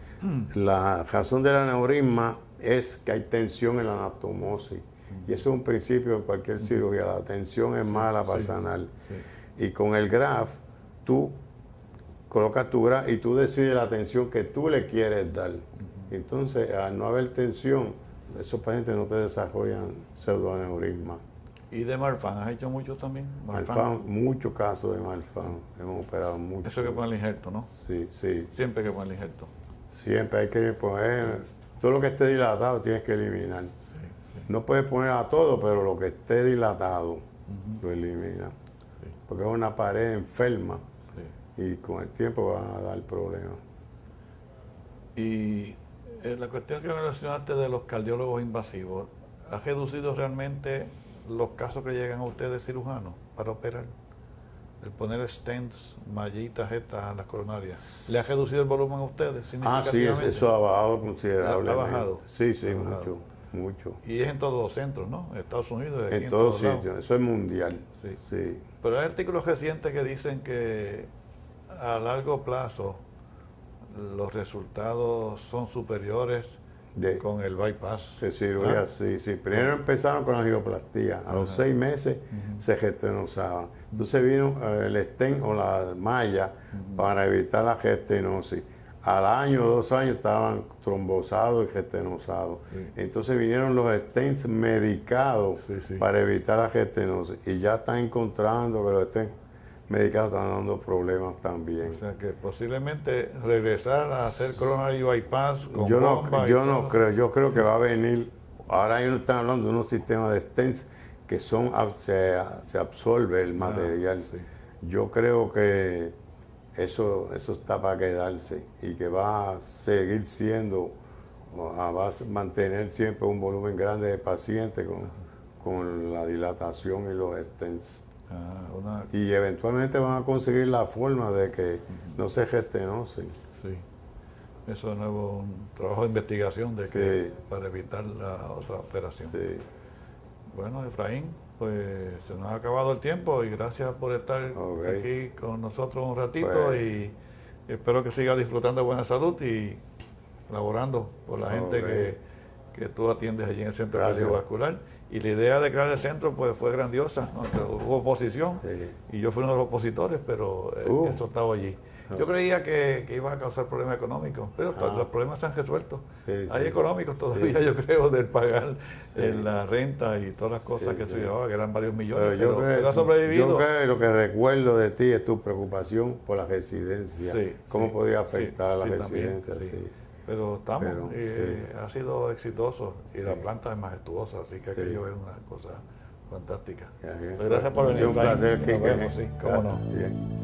[SPEAKER 2] la razón del aneurisma es que hay tensión en la anastomosis. Y eso es un principio en cualquier cirugía, la tensión es mala para sanar. Y con el graft, tú colocas tu graft y tú decides la tensión que tú le quieres dar. Entonces, al no haber tensión, esos pacientes no te desarrollan pseudoaneurisma.
[SPEAKER 1] ¿Y de Marfan? ¿Has hecho muchos también?
[SPEAKER 2] Marfan, muchos casos de Marfan. Hemos operado mucho.
[SPEAKER 1] Eso hay que poner el injerto, ¿no?
[SPEAKER 2] Sí, sí.
[SPEAKER 1] Siempre hay que poner el injerto.
[SPEAKER 2] Siempre hay que poner. Todo lo que esté dilatado tienes que eliminar. No puedes poner a todo, pero lo que esté dilatado lo eliminas. Porque es una pared enferma y con el tiempo van a dar problemas.
[SPEAKER 1] Y la cuestión que mencionaste de los cardiólogos invasivos, ¿ha reducido realmente los casos que llegan a ustedes cirujanos para operar? El poner stents, mallitas estas a las coronarias, ¿le ha reducido el volumen a ustedes significativamente?
[SPEAKER 2] Sí, eso ha bajado considerablemente.
[SPEAKER 1] ¿Ha bajado?
[SPEAKER 2] Sí, mucho.
[SPEAKER 1] Y es en todos los centros, ¿no? En Estados Unidos.
[SPEAKER 2] En todos sitios, eso es mundial. Sí.
[SPEAKER 1] Pero hay artículos recientes que dicen que a largo plazo los resultados son superiores con el bypass.
[SPEAKER 2] De cirugía, sí. Primero empezaron con la angioplastía. A los 6 meses se gestenosaban. Entonces vino el stent o la malla para evitar la gestenosis. Al año o 2 años estaban trombosados y gestenosados. Entonces vinieron los stents medicados para evitar la gestenosis. Y ya están encontrando que los stents medicados están dando problemas también.
[SPEAKER 1] O sea que posiblemente regresar a hacer coronary bypass con
[SPEAKER 2] yo no creo, yo creo que va a venir. Ahora ellos están hablando de unos sistemas de stents que se absorbe el material. Yo creo que eso está para quedarse y que va a seguir siendo, va a mantener siempre un volumen grande de pacientes con la dilatación y los stents. Y eventualmente van a conseguir la forma de que no se gestenosen.
[SPEAKER 1] Sí. Eso de nuevo un trabajo de investigación para evitar la otra operación.
[SPEAKER 2] Sí.
[SPEAKER 1] Bueno, Efraín, pues se nos ha acabado el tiempo y gracias por estar aquí con nosotros un ratito y espero que siga disfrutando de buena salud y laborando por la gente que tú atiendes allí en el Centro Cardiovascular. Y la idea de crear el centro pues fue grandiosa, aunque hubo oposición y yo fui uno de los opositores, pero eso estaba allí. Yo creía que iba a causar problemas económicos, pero los problemas se han resuelto. Hay económicos todavía, yo creo, del pagar la renta y todas las cosas que se llevaba, que eran varios millones, pero ha sobrevivido.
[SPEAKER 2] Yo creo que lo que recuerdo de ti es tu preocupación por la residencia, cómo podía afectar a la residencia.
[SPEAKER 1] Pero estamos, ha sido exitoso y la planta es majestuosa, así que aquello es una cosa fantástica. Gracias por venir.
[SPEAKER 2] Un placer.
[SPEAKER 1] Nos vemos, cómo no.
[SPEAKER 2] Bien.